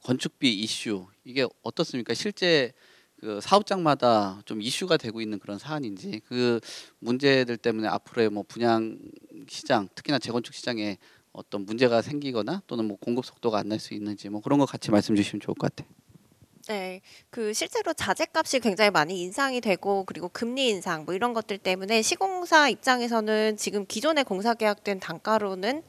Speaker 1: 건축비 이슈 이게 어떻습니까? 실제 그 사업장마다 좀 이슈가 되고 있는 그런 사안인지 그 문제들 때문에 앞으로의 뭐 분양 시장 특히나 재건축 시장에 어떤 문제가 생기거나 또는 뭐 공급 속도가 안 날 수 있는지 뭐 그런 거 같이 말씀 주시면 좋을 것 같아요.
Speaker 2: 네, 그 실제로 자재값이 굉장히 많이 인상이 되고 그리고 금리 인상 뭐 이런 것들 때문에 시공사 입장에서는 지금 기존에 공사 계약된 단가로는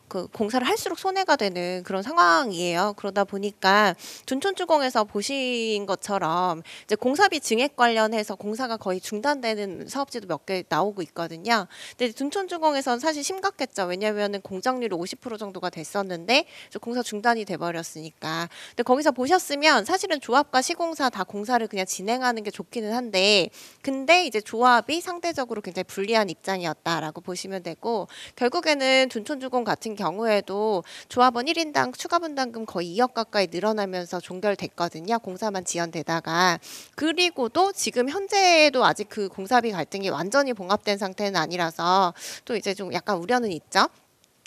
Speaker 2: 그 공사를 할수록 손해가 되는 그런 상황이에요. 그러다 보니까 둔촌주공에서 보신 것처럼 이제 공사비 증액 관련해서 공사가 거의 중단되는 사업지도 몇 개 나오고 있거든요. 근데 둔촌주공에서는 사실 심각했죠. 왜냐하면은 공정률이 50% 정도가 됐었는데 이제 공사 중단이 돼버렸으니까. 근데 거기서 보셨으면 사실은 조합과 시공사 다 공사를 그냥 진행하는 게 좋기는 한데, 근데 이제 조합이 상대적으로 굉장히 불리한 입장이었다라고 보시면 되고, 결국에는 둔촌주공 같은 경우에도 조합원 1인당 추가 분담금 거의 2억 가까이 늘어나면서 종결됐거든요. 공사만 지연되다가. 그리고도 지금 현재도 아직 그 공사비 갈등이 완전히 봉합된 상태는 아니라서 또 이제 좀 약간 우려는 있죠.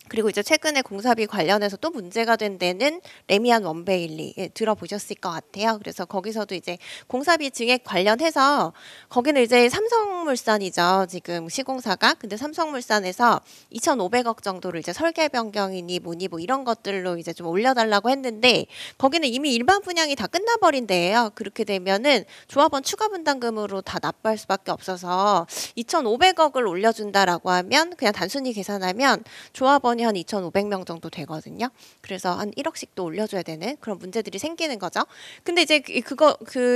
Speaker 2: 그리고 이제 최근에 공사비 관련해서 또 문제가 된 데는 레미안 원베일리 들어보셨을 것 같아요. 그래서 거기서도 이제 공사비 증액 관련해서 거기는 이제 삼성물산이죠. 지금 시공사가. 근데 삼성물산에서 2,500억 정도를 이제 설계 변경이니 뭐니 뭐 이런 것들로 이제 좀 올려달라고 했는데 거기는 이미 일반 분양이 다 끝나버린 데예요. 그렇게 되면은 조합원 추가 분담금으로 다 납부할 수밖에 없어서 2,500억을 올려준다라고 하면 그냥 단순히 계산하면 조합원이 한 2,500명 정도 되거든요. 그래서 한 1억씩 또 올려줘야 되는 그런 문제들이 생기는 거죠. 근데 이제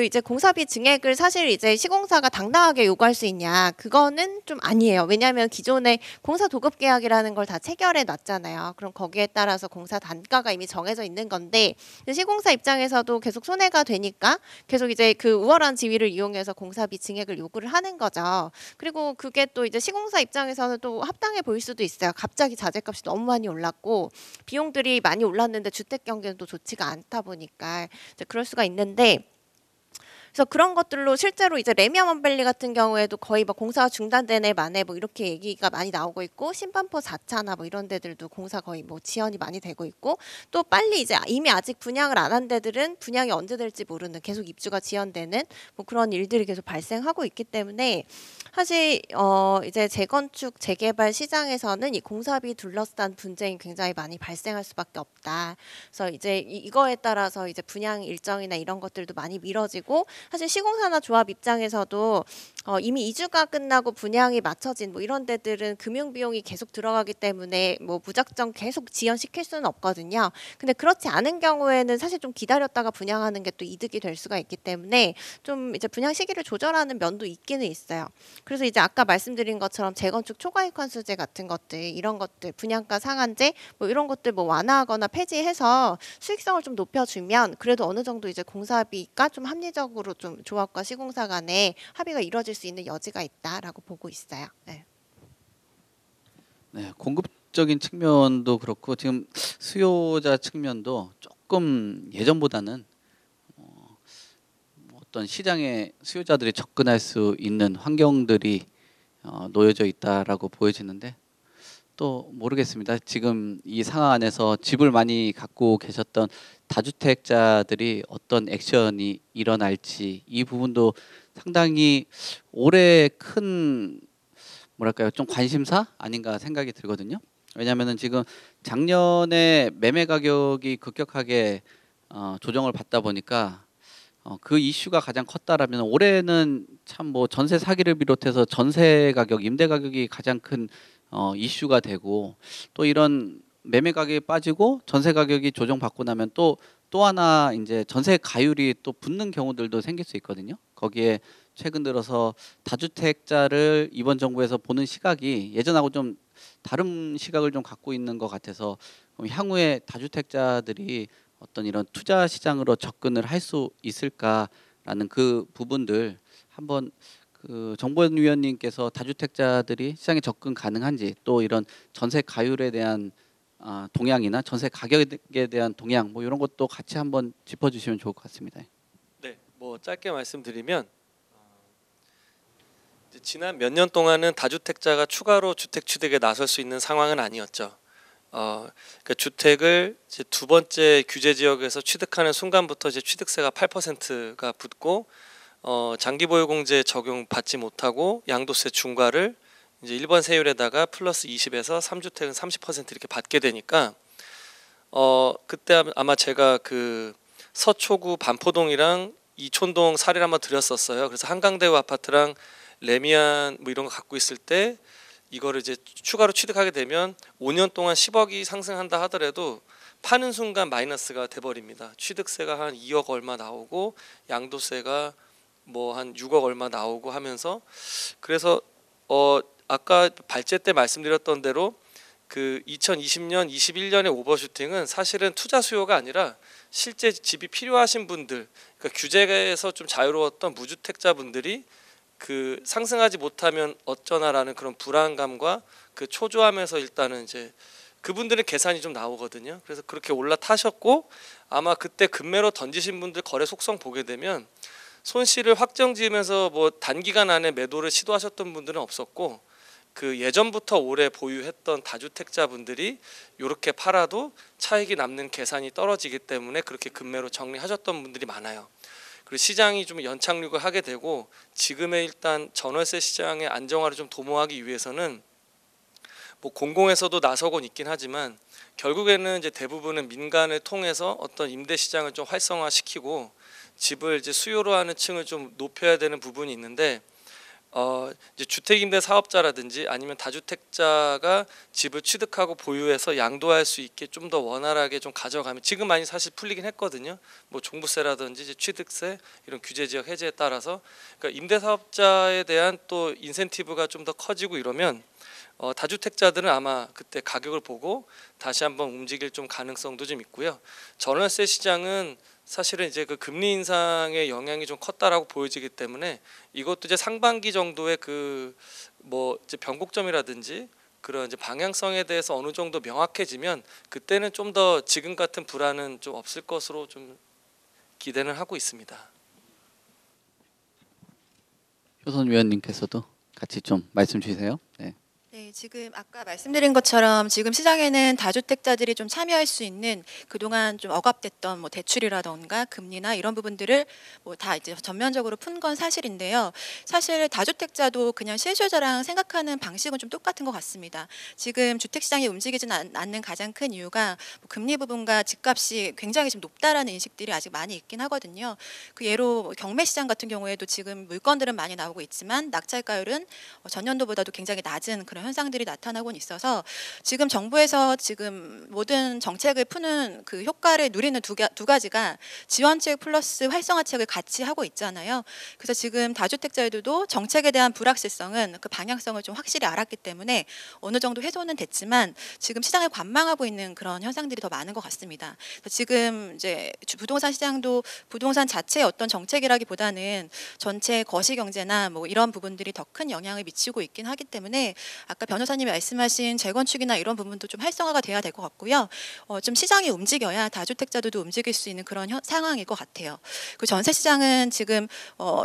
Speaker 2: 이제 공사비 증액을 사실 이제 시공사가 당당하게 요구할 수 있냐? 그거는 좀 아니에요. 왜냐하면 기존에 공사 도급 계약이라는 걸 다 체결해 놨잖아요. 그럼 거기에 따라서 공사 단가가 이미 정해져 있는 건데 시공사 입장에서도 계속 손해가 되니까 계속 이제 그 우월한 지위를 이용해서 공사비 증액을 요구를 하는 거죠. 그리고 그게 또 이제 시공사 입장에서는 또 합당해 보일 수도 있어요. 갑자기 자재값이 너무 많이 올랐고 비용들이 많이 올랐는데 주택 경기는 또 좋지가 않다 보니까 이제 그럴 수가 있는데, 그래서 그런 것들로 실제로 이제 레미안 원밸리 같은 경우에도 거의 막 공사가 중단되네 만에 뭐 이렇게 얘기가 많이 나오고 있고, 신반포 4차나 뭐 이런 데들도 공사 거의 뭐 지연이 많이 되고 있고, 또 빨리 이제 이미 아직 분양을 안 한 데들은 분양이 언제 될지 모르는 계속 입주가 지연되는 뭐 그런 일들이 계속 발생하고 있기 때문에 사실 이제 재건축 재개발 시장에서는 이 공사비 둘러싼 분쟁이 굉장히 많이 발생할 수밖에 없다. 그래서 이제 이거에 따라서 이제 분양 일정이나 이런 것들도 많이 미뤄지고, 사실 시공사나 조합 입장에서도 이미 이주가 끝나고 분양이 맞춰진 뭐 이런 데들은 금융 비용이 계속 들어가기 때문에 뭐 무작정 계속 지연시킬 수는 없거든요. 근데 그렇지 않은 경우에는 사실 좀 기다렸다가 분양하는 게 또 이득이 될 수가 있기 때문에 좀 이제 분양 시기를 조절하는 면도 있기는 있어요. 그래서 이제 아까 말씀드린 것처럼 재건축 초과이익 환수제 같은 것들, 이런 것들, 분양가 상한제 뭐 이런 것들 뭐 완화하거나 폐지해서 수익성을 좀 높여주면 그래도 어느 정도 이제 공사비가 좀 합리적으로 좀 조합과 시공사 간에 합의가 이루어질 수 있는 여지가 있다라고 보고 있어요. 네.
Speaker 1: 네, 공급적인 측면도 그렇고 지금 수요자 측면도 조금 예전보다는 어떤 시장에 수요자들이 접근할 수 있는 환경들이 놓여져 있다라고 보여지는데, 또 모르겠습니다. 지금 이 상황 안에서 집을 많이 갖고 계셨던 다주택자들이 어떤 액션이 일어날지 이 부분도 상당히 올해 큰 뭐랄까요, 좀 관심사 아닌가 생각이 들거든요. 왜냐하면은 지금 작년에 매매 가격이 급격하게 조정을 받다 보니까 그 이슈가 가장 컸다라면 올해는 참 뭐 전세 사기를 비롯해서 전세 가격, 임대 가격이 가장 큰 이슈가 되고, 또 이런 매매 가격이 빠지고 전세 가격이 조정받고 나면 또 하나 이제 전세 가율이 또 붙는 경우들도 생길 수 있거든요. 거기에 최근 들어서 다주택자를 이번 정부에서 보는 시각이 예전하고 좀 다른 시각을 좀 갖고 있는 것 같아서 향후에 다주택자들이 어떤 이런 투자 시장으로 접근을 할 수 있을까라는 그 부분들 한번 그 정보원 위원님께서 다주택자들이 시장에 접근 가능한지, 또 이런 전세 가율에 대한 동향이나 전세 가격에 대한 동향 뭐 이런 것도 같이 한번 짚어주시면 좋을 것 같습니다.
Speaker 5: 네, 뭐 짧게 말씀드리면 이제 지난 몇 년 동안은 다주택자가 추가로 주택 취득에 나설 수 있는 상황은 아니었죠. 그러니까 주택을 이제 두 번째 규제 지역에서 취득하는 순간부터 이제 취득세가 8%가 붙고 장기 보유 공제 적용 받지 못하고 양도세 중과를 이제 1번 세율에다가 플러스 20에서 3주택은 30% 이렇게 받게 되니까 그때 아마 제가 그 서초구 반포동이랑 이촌동 사례를 한번 드렸었어요. 그래서 한강대우 아파트랑 레미안 뭐 이런 거 갖고 있을 때 이거를 이제 추가로 취득하게 되면 5년 동안 10억이 상승한다 하더라도 파는 순간 마이너스가 돼버립니다. 취득세가 한 2억 얼마 나오고 양도세가 뭐 한 6억 얼마 나오고 하면서 그래서 아까 발제 때 말씀드렸던 대로 그 2020년, 21년의 오버슈팅은 사실은 투자 수요가 아니라 실제 집이 필요하신 분들, 그러니까 규제에서 좀 자유로웠던 무주택자분들이 그 상승하지 못하면 어쩌나라는 그런 불안감과 그 초조함에서 일단은 이제 그분들은 계산이 좀 나오거든요. 그래서 그렇게 올라타셨고 아마 그때 급매로 던지신 분들 거래 속성 보게 되면 손실을 확정 지으면서 뭐 단기간 안에 매도를 시도하셨던 분들은 없었고 그 예전부터 오래 보유했던 다주택자분들이 이렇게 팔아도 차익이 남는 계산이 떨어지기 때문에 그렇게 급매로 정리하셨던 분들이 많아요. 그리고 시장이 좀 연착륙을 하게 되고 지금의 일단 전월세 시장의 안정화를 좀 도모하기 위해서는 뭐 공공에서도 나서곤 있긴 하지만 결국에는 이제 대부분은 민간을 통해서 어떤 임대 시장을 좀 활성화시키고 집을 이제 수요로 하는 층을 좀 높여야 되는 부분이 있는데 이제 주택임대 사업자라든지 아니면 다주택자가 집을 취득하고 보유해서 양도할 수 있게 좀 더 원활하게 좀 가져가면 지금 많이 사실 풀리긴 했거든요. 뭐 종부세라든지 이제 취득세 이런 규제 지역 해제에 따라서 그러니까 임대 사업자에 대한 또 인센티브가 좀 더 커지고 이러면 다주택자들은 아마 그때 가격을 보고 다시 한번 움직일 좀 가능성도 좀 있고요. 전월세 시장은 사실은 이제 그 금리 인상의 영향이 좀 컸다라고 보여지기 때문에 이것도 이제 상반기 정도의 그 뭐 이제 변곡점이라든지 그런 이제 방향성에 대해서 어느 정도 명확해지면 그때는 좀 더 지금 같은 불안은 좀 없을 것으로 좀 기대는 하고 있습니다.
Speaker 1: 효선 위원님께서도 같이 좀 말씀 주세요. 네.
Speaker 4: 네, 지금 아까 말씀드린 것처럼 지금 시장에는 다주택자들이 좀 참여할 수 있는 그동안 좀 억압됐던 뭐 대출이라던가 금리나 이런 부분들을 뭐 다 이제 전면적으로 푼 건 사실인데요. 사실 다주택자도 그냥 실수요자랑 생각하는 방식은 좀 똑같은 것 같습니다. 지금 주택 시장이 움직이지는 않는 가장 큰 이유가 뭐 금리 부분과 집값이 굉장히 지금 높다라는 인식들이 아직 많이 있긴 하거든요. 그 예로 경매 시장 같은 경우에도 지금 물건들은 많이 나오고 있지만 낙찰가율은 전년도보다도 굉장히 낮은 그런 현상들이 나타나고 있어서 지금 정부에서 지금 모든 정책을 푸는 그 효과를 누리는 두 가지가 지원책 플러스 활성화책을 같이 하고 있잖아요. 그래서 지금 다주택자들도 정책에 대한 불확실성은 그 방향성을 좀 확실히 알았기 때문에 어느 정도 해소는 됐지만 지금 시장을 관망하고 있는 그런 현상들이 더 많은 것 같습니다. 그래서 지금 이제 부동산 시장도 부동산 자체의 어떤 정책이라기보다는 전체 거시 경제나 뭐 이런 부분들이 더 큰 영향을 미치고 있긴 하기 때문에 아까 변호사님이 말씀하신 재건축이나 이런 부분도 좀 활성화가 돼야 될 것 같고요. 좀 시장이 움직여야 다주택자들도 움직일 수 있는 그런 상황일 것 같아요. 그 전세 시장은 지금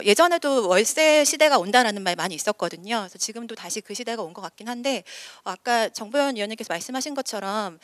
Speaker 4: 예전에도 월세 시대가 온다라는 말 많이 있었거든요. 그래서 지금도 다시 그 시대가 온 것 같긴 한데 아까 정보현 위원님께서 말씀하신 것처럼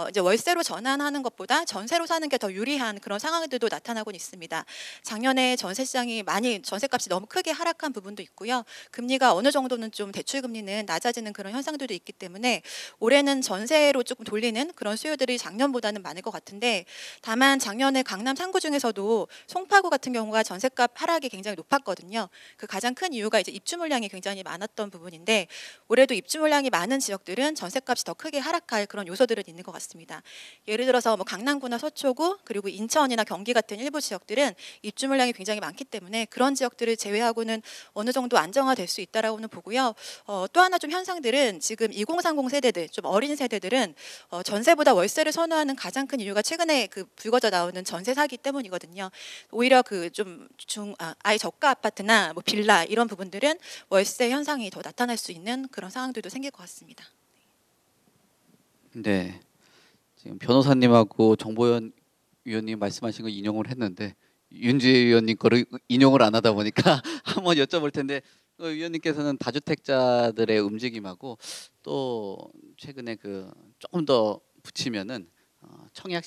Speaker 4: 이제 월세로 전환하는 것보다 전세로 사는 게 더 유리한 그런 상황들도 나타나고 있습니다. 작년에 전세 시장이 많이 전세값이 너무 크게 하락한 부분도 있고요. 금리가 어느 정도는 좀 대출 금리는 낮아지는 그런 현상들도 있기 때문에 올해는 전세로 조금 돌리는 그런 수요들이 작년보다는 많을 것 같은데 다만 작년에 강남 3구 중에서도 송파구 같은 경우가 전세값 하락이 굉장히 높았거든요. 그 가장 큰 이유가 이제 입주 물량이 굉장히 많았던 부분인데 올해도 입주 물량이 많은 지역들은 전세값이 더 크게 하락할 그런 요소들은 있는 것 같습니다. 예를 들어서 뭐 강남구나 서초구 그리고 인천이나 경기 같은 일부 지역들은 입주 물량이 굉장히 많기 때문에 그런 지역들을 제외하고는 어느 정도 안정화될 수 있다라고는 보고요. 또 하나 좀 현상들은 지금 2030 세대들 좀 어린 세대들은 전세보다 월세를 선호하는 가장 큰 이유가 최근에 그 불거져 나오는 전세 사기 때문이거든요. 오히려 그 좀 아예 저가 아파트나 뭐 빌라 이런 부분들은 월세 현상이 더 나타날 수 있는 그런 상황들도 생길 것 같습니다.
Speaker 1: 네. 지금 변호사님하고 정보원 위원님 말씀하신 거 인용을 했는데 윤지혜 위원님 거를 인용을 안 하다 보니까 한번 여쭤볼 텐데 위원님께서는 다주택자들의 움직임하고 또 최근에 그 조금 더 붙이면은 청약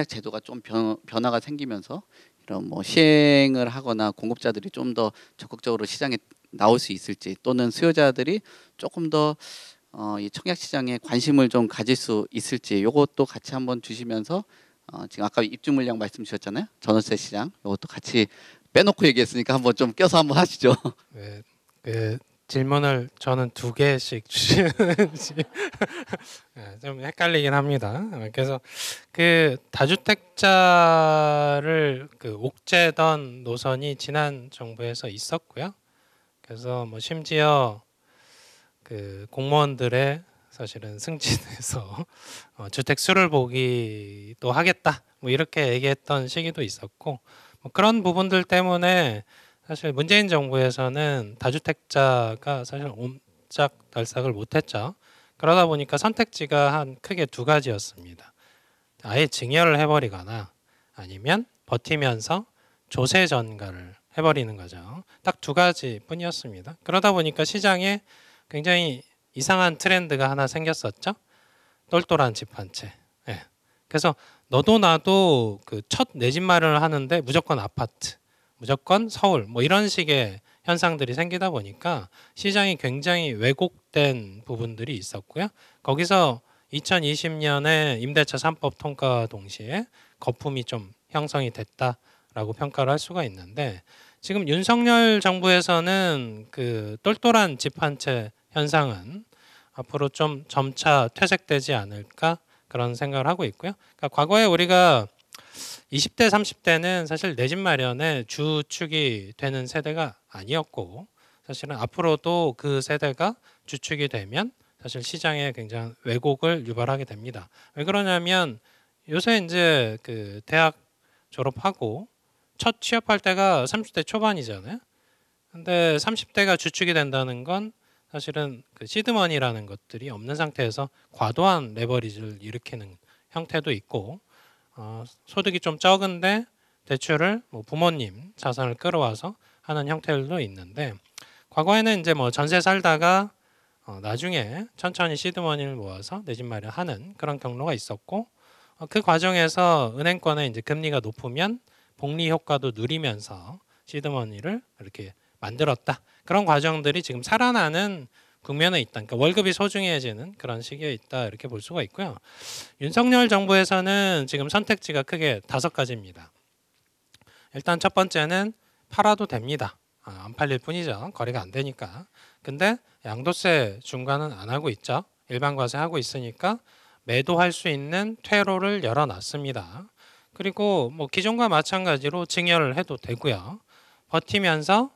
Speaker 1: 제도가 좀 변화가 생기면서 이런 뭐 시행을 하거나 공급자들이 좀 더 적극적으로 시장에 나올 수 있을지 또는 수요자들이 조금 더 이 청약 시장에 관심을 좀 가질 수 있을지 요것도 같이 한번 주시면서 지금 아까 입주 물량 말씀 주셨잖아요. 전월세 시장 요것도 같이 빼놓고 얘기했으니까 한번 좀 껴서 한번 하시죠.
Speaker 3: 네, 그 질문을 저는 2개씩 주시는지 네, 좀 헷갈리긴 합니다. 그래서 그 다주택자를 그 옥죄던 노선이 지난 정부에서 있었고요. 그래서 뭐 심지어 그 공무원들의 사실은 승진해서 주택 수를 보기도 하겠다 뭐 이렇게 얘기했던 시기도 있었고 뭐 그런 부분들 때문에 사실 문재인 정부에서는 다주택자가 사실 옴짝달싹을 못했죠. 그러다 보니까 선택지가 한 크게 2가지였습니다. 아예 증여를 해버리거나 아니면 버티면서 조세 전가를 해버리는 거죠. 딱 2가지뿐이었습니다. 그러다 보니까 시장에 굉장히 이상한 트렌드가 하나 생겼었죠. 똘똘한 집 한 채. 예. 그래서 너도 나도 그 첫 내 집 마련을 하는데 무조건 아파트, 무조건 서울 뭐 이런 식의 현상들이 생기다 보니까 시장이 굉장히 왜곡된 부분들이 있었고요. 거기서 2020년에 임대차 3법 통과와 동시에 거품이 좀 형성이 됐다라고 평가를 할 수가 있는데 지금 윤석열 정부에서는 그 똘똘한 집 한 채 현상은 앞으로 좀 점차 퇴색되지 않을까 그런 생각을 하고 있고요. 그러니까 과거에 우리가 20대, 30대는 사실 내 집 마련에 주축이 되는 세대가 아니었고 사실은 앞으로도 그 세대가 주축이 되면 사실 시장에 굉장한 왜곡을 유발하게 됩니다. 왜 그러냐면 요새 이제 그 대학 졸업하고 첫 취업할 때가 30대 초반이잖아요. 근데 30대가 주축이 된다는 건 사실은 그 시드머니라는 것들이 없는 상태에서 과도한 레버리지를 일으키는 형태도 있고 소득이 좀 적은데 대출을 뭐 부모님 자산을 끌어와서 하는 형태들도 있는데 과거에는 이제 뭐 전세 살다가 나중에 천천히 시드머니를 모아서 내 집 마련하는 그런 경로가 있었고 그 과정에서 은행권의 이제 금리가 높으면 복리 효과도 누리면서 시드머니를 이렇게 만들었다. 그런 과정들이 지금 살아나는 국면에 있다. 그러니까 월급이 소중해지는 그런 시기에 있다. 이렇게 볼 수가 있고요. 윤석열 정부에서는 지금 선택지가 크게 5가지입니다. 일단 첫 번째는 팔아도 됩니다. 안 팔릴 뿐이죠. 거래가 안 되니까. 근데 양도세 중과는 안 하고 있죠. 일반 과세 하고 있으니까 매도할 수 있는 퇴로를 열어놨습니다. 그리고 뭐 기존과 마찬가지로 증여를 해도 되고요. 버티면서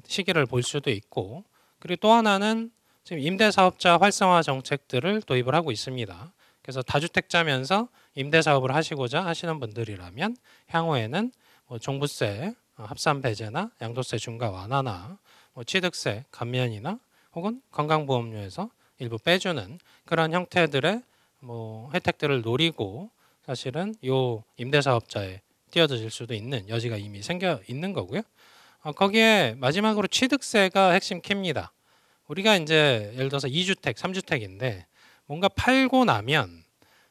Speaker 3: 시기를 볼 수도 있고 그리고 또 하나는 지금 임대사업자 활성화 정책들을 도입을 하고 있습니다. 그래서 다주택자면서 임대사업을 하시고자 하시는 분들이라면 향후에는 뭐 종부세 합산 배제나 양도세 중과 완화나 뭐 취득세 감면이나 혹은 건강보험료에서 일부 빼주는 그런 형태들의 뭐 혜택들을 노리고 사실은 요 임대사업자에 뛰어드실 수도 있는 여지가 이미 생겨 있는 거고요. 거기에 마지막으로 취득세가 핵심 키입니다. 우리가 이제 예를 들어서 2주택, 3주택인데 뭔가 팔고 나면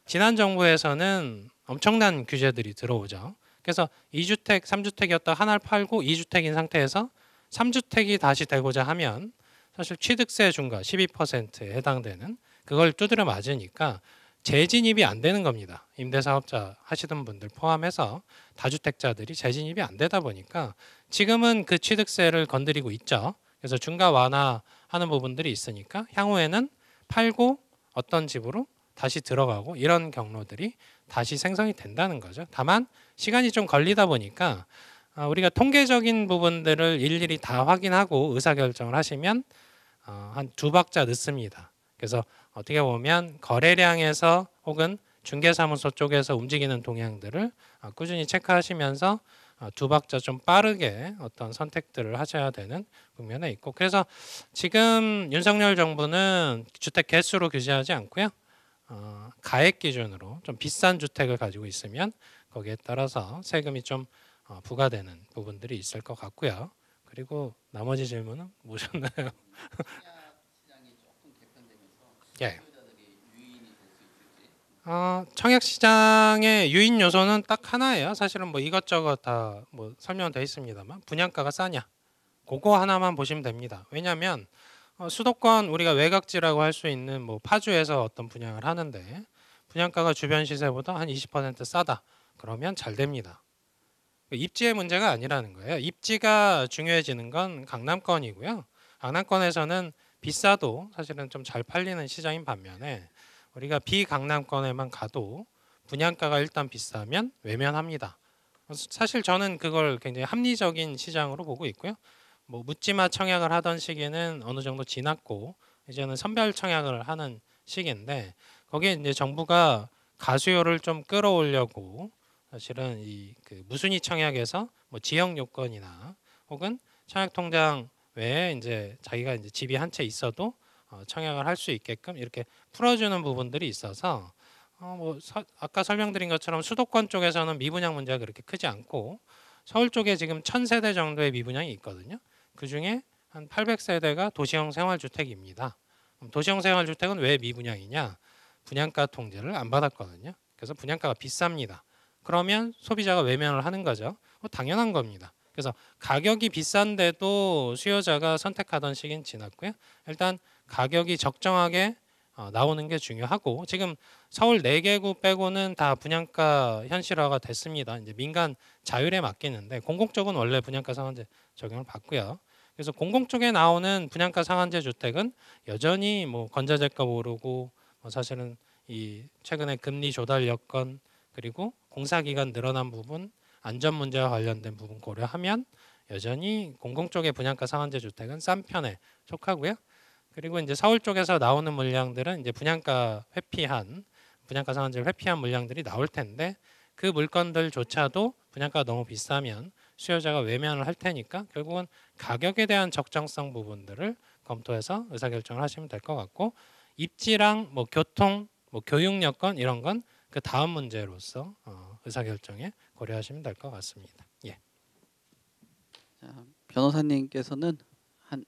Speaker 3: 지난 정부에서는 엄청난 규제들이 들어오죠. 그래서 2주택, 3주택이었다 하나를 팔고 2주택인 상태에서 3주택이 다시 되고자 하면 사실 취득세 중과 12%에 해당되는 그걸 두드려 맞으니까 재진입이 안 되는 겁니다. 임대사업자 하시던 분들 포함해서 다주택자들이 재진입이 안 되다 보니까 지금은 그 취득세를 건드리고 있죠. 그래서 중과 완화하는 부분들이 있으니까 향후에는 팔고 어떤 집으로 다시 들어가고 이런 경로들이 다시 생성이 된다는 거죠. 다만 시간이 좀 걸리다 보니까 우리가 통계적인 부분들을 일일이 다 확인하고 의사결정을 하시면 한 2박자 늦습니다. 그래서 어떻게 보면 거래량에서 혹은 중개사무소 쪽에서 움직이는 동향들을 꾸준히 체크하시면서 2박자 좀 빠르게 어떤 선택들을 하셔야 되는 국면에 있고 그래서 지금 윤석열 정부는 주택 개수로 규제하지 않고요. 가액 기준으로 좀 비싼 주택을 가지고 있으면 거기에 따라서 세금이 좀 부과되는 부분들이 있을 것 같고요. 그리고 나머지 질문은 뭐셨나요? 예. 청약 시장의 유인 요소는 딱 하나예요. 사실은 뭐 이것저것 다 뭐 설명돼 있습니다만 분양가가 싸냐, 그거 하나만 보시면 됩니다. 왜냐하면 수도권 우리가 외곽지라고 할 수 있는 뭐 파주에서 어떤 분양을 하는데 분양가가 주변 시세보다 한 20% 싸다. 그러면 잘 됩니다. 입지의 문제가 아니라는 거예요. 입지가 중요해지는 건 강남권이고요. 강남권에서는 비싸도 사실은 좀 잘 팔리는 시장인 반면에 우리가 비강남권에만 가도 분양가가 일단 비싸면 외면합니다. 사실 저는 그걸 굉장히 합리적인 시장으로 보고 있고요. 뭐 묻지마 청약을 하던 시기는 어느 정도 지났고 이제는 선별 청약을 하는 시기인데 거기에 이제 정부가 가수요를 좀 끌어올려고 사실은 이 그 무순위 청약에서 뭐 지역 요건이나 혹은 청약 통장 외에 이제 자기가 이제 집이 한 채 있어도 청약을 할 수 있게끔 이렇게 풀어주는 부분들이 있어서 아까 설명드린 것처럼 수도권 쪽에서는 미분양 문제가 그렇게 크지 않고 서울 쪽에 지금 1000세대 정도의 미분양이 있거든요. 그 중에 한 800세대가 도시형 생활주택입니다. 그럼 도시형 생활주택은 왜 미분양이냐? 분양가 통제를 안 받았거든요. 그래서 분양가가 비쌉니다. 그러면 소비자가 외면을 하는 거죠. 당연한 겁니다. 그래서 가격이 비싼데도 수요자가 선택하던 시기는 지났고요. 일단 가격이 적정하게 나오는 게 중요하고 지금 서울 4개구 빼고는 다 분양가 현실화가 됐습니다. 이제 민간 자율에 맡기는데 공공 쪽은 원래 분양가 상한제 적용을 받고요. 그래서 공공 쪽에 나오는 분양가 상한제 주택은 여전히 뭐 건자재가 오르고 사실은 이 최근에 금리 조달 여건 그리고 공사 기간 늘어난 부분 안전 문제와 관련된 부분 고려하면 여전히 공공 쪽의 분양가 상한제 주택은 싼 편에 속하고요. 그리고 이제 서울 쪽에서 나오는 물량들은 이제 분양가 상한제를 회피한 물량들이 나올 텐데 그 물건들조차도 분양가가 너무 비싸면 수요자가 외면을 할 테니까 결국은 가격에 대한 적정성 부분들을 검토해서 의사결정을 하시면 될 것 같고 입지랑 뭐 교통, 뭐 교육 여건 이런 건 그 다음 문제로서 의사결정에 고려하시면 될 것 같습니다. 예.
Speaker 1: 자, 변호사님께서는 한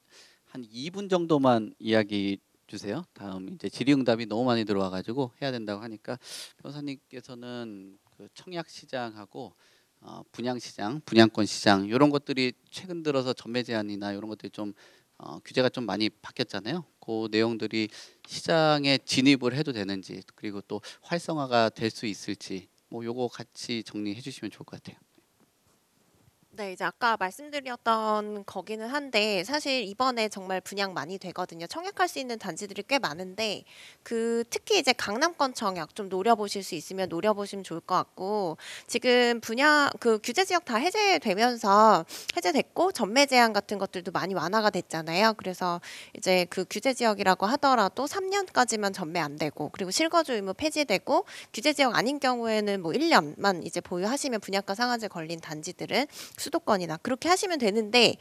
Speaker 1: 2분 정도만 이야기 주세요. 다음 이제 질의응답이 너무 많이 들어와가지고 해야 된다고 하니까 변호사님께서는 그 청약 시장하고 분양 시장, 분양권 시장 이런 것들이 최근 들어서 전매 제한이나 이런 것들이 좀 규제가 좀 많이 바뀌었잖아요. 그 내용들이 시장에 진입을 해도 되는지 그리고 또 활성화가 될 수 있을지 뭐 요거 같이 정리해 주시면 좋을 것 같아요.
Speaker 2: 네, 이제 아까 말씀드렸던 거기는 한데 사실 이번에 정말 분양 많이 되거든요. 청약할 수 있는 단지들이 꽤 많은데 특히 이제 강남권 청약 좀 노려보실 수 있으면 노려보시면 좋을 것 같고 지금 분양 규제 지역 다 해제됐고 전매 제한 같은 것들도 많이 완화가 됐잖아요. 그래서 이제 그 규제 지역이라고 하더라도 3년까지만 전매 안 되고 그리고 실거주 의무 폐지되고 규제 지역 아닌 경우에는 뭐 1년만 이제 보유하시면 분양가 상한제 걸린 단지들은 수도권이나 그렇게 하시면 되는데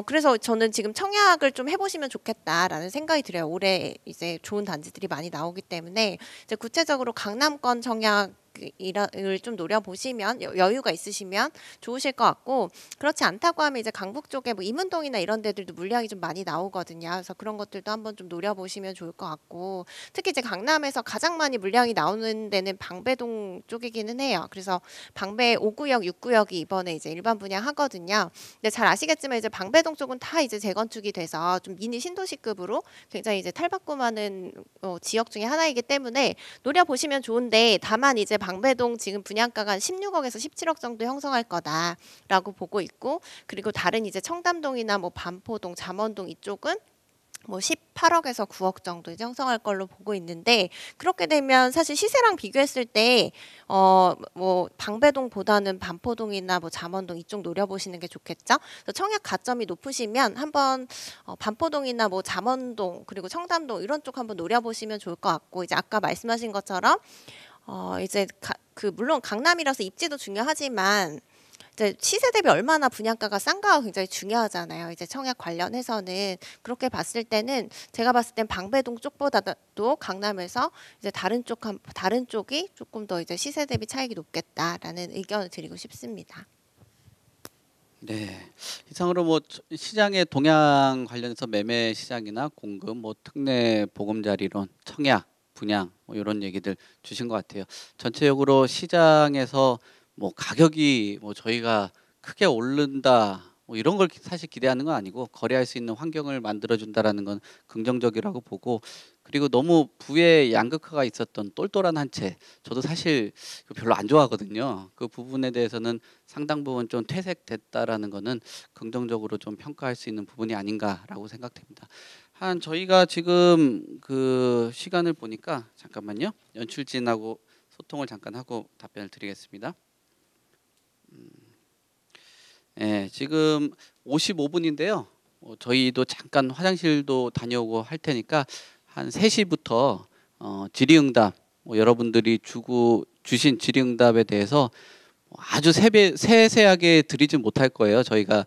Speaker 2: 그래서 저는 지금 청약을 좀 해보시면 좋겠다라는 생각이 들어요. 올해 이제 좋은 단지들이 많이 나오기 때문에 이제 구체적으로 강남권 청약 을 좀 노려보시면 여유가 있으시면 좋으실 것 같고 그렇지 않다고 하면 이제 강북 쪽에 뭐 이문동이나 이런 데들도 물량이 좀 많이 나오거든요. 그래서 그런 것들도 한번 좀 노려보시면 좋을 것 같고 특히 이제 강남에서 가장 많이 물량이 나오는 데는 방배동 쪽이기는 해요. 그래서 방배 5구역, 6구역이 이번에 이제 일반 분양하거든요. 근데 잘 아시겠지만 이제 방배동 쪽은 다 이제 재건축이 돼서 좀 미니 신도시급으로 굉장히 이제 탈바꿈하는 지역 중에 하나이기 때문에 노려보시면 좋은데 다만 이제 방배동 지금 분양가가 16억에서 17억 정도 형성할 거다라고 보고 있고 그리고 다른 이제 청담동이나 뭐 반포동, 잠원동 이쪽은 뭐 18억에서 9억 정도 형성할 걸로 보고 있는데 그렇게 되면 사실 시세랑 비교했을 때 뭐 방배동보다는 반포동이나 뭐 잠원동 이쪽 노려보시는 게 좋겠죠. 그래서 청약 가점이 높으시면 한번 반포동이나 뭐 잠원동 그리고 청담동 이런 쪽 한번 노려보시면 좋을 것 같고 이제 아까 말씀하신 것처럼 이제 물론 강남이라서 입지도 중요하지만 이제 시세 대비 얼마나 분양가가 싼가가 굉장히 중요하잖아요. 이제 청약 관련해서는 그렇게 봤을 때는 제가 봤을 땐 방배동 쪽보다도 강남에서 이제 다른 쪽이 조금 더 이제 시세 대비 차익이 높겠다라는 의견을 드리고 싶습니다.
Speaker 1: 네. 이상으로 뭐 시장의 동향 관련해서 매매 시장이나 공급, 뭐 특례 보금자리론, 청약, 분양 뭐 이런 얘기들 주신 것 같아요. 전체적으로 시장에서 뭐 가격이 뭐 저희가 크게 오른다 뭐 이런 걸 사실 기대하는 건 아니고 거래할 수 있는 환경을 만들어 준다라는 건 긍정적이라고 보고, 그리고 너무 부의 양극화가 있었던 똘똘한 한 채, 저도 사실 별로 안 좋아하거든요. 그 부분에 대해서는 상당 부분 좀 퇴색됐다라는 거는 긍정적으로 좀 평가할 수 있는 부분이 아닌가라고 생각됩니다. 한 저희가 지금 그 시간을 보니까 잠깐만요. 연출진하고 소통을 잠깐 하고 답변을 드리겠습니다. 지금 55분인데요. 저희도 잠깐 화장실도 다녀오고 할 테니까 한 3시부터 질의응답, 여러분들이 주신 질의응답에 대해서 아주 세세하게 드리진 못할 거예요. 저희가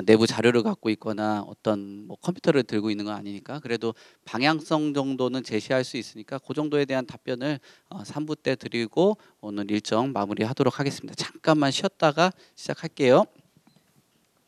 Speaker 1: 내부 자료를 갖고 있거나 어떤 뭐 컴퓨터를 들고 있는 건 아니니까. 그래도 방향성 정도는 제시할 수 있으니까 그 정도에 대한 답변을 3부 때 드리고 오늘 일정 마무리하도록 하겠습니다. 잠깐만 쉬었다가 시작할게요.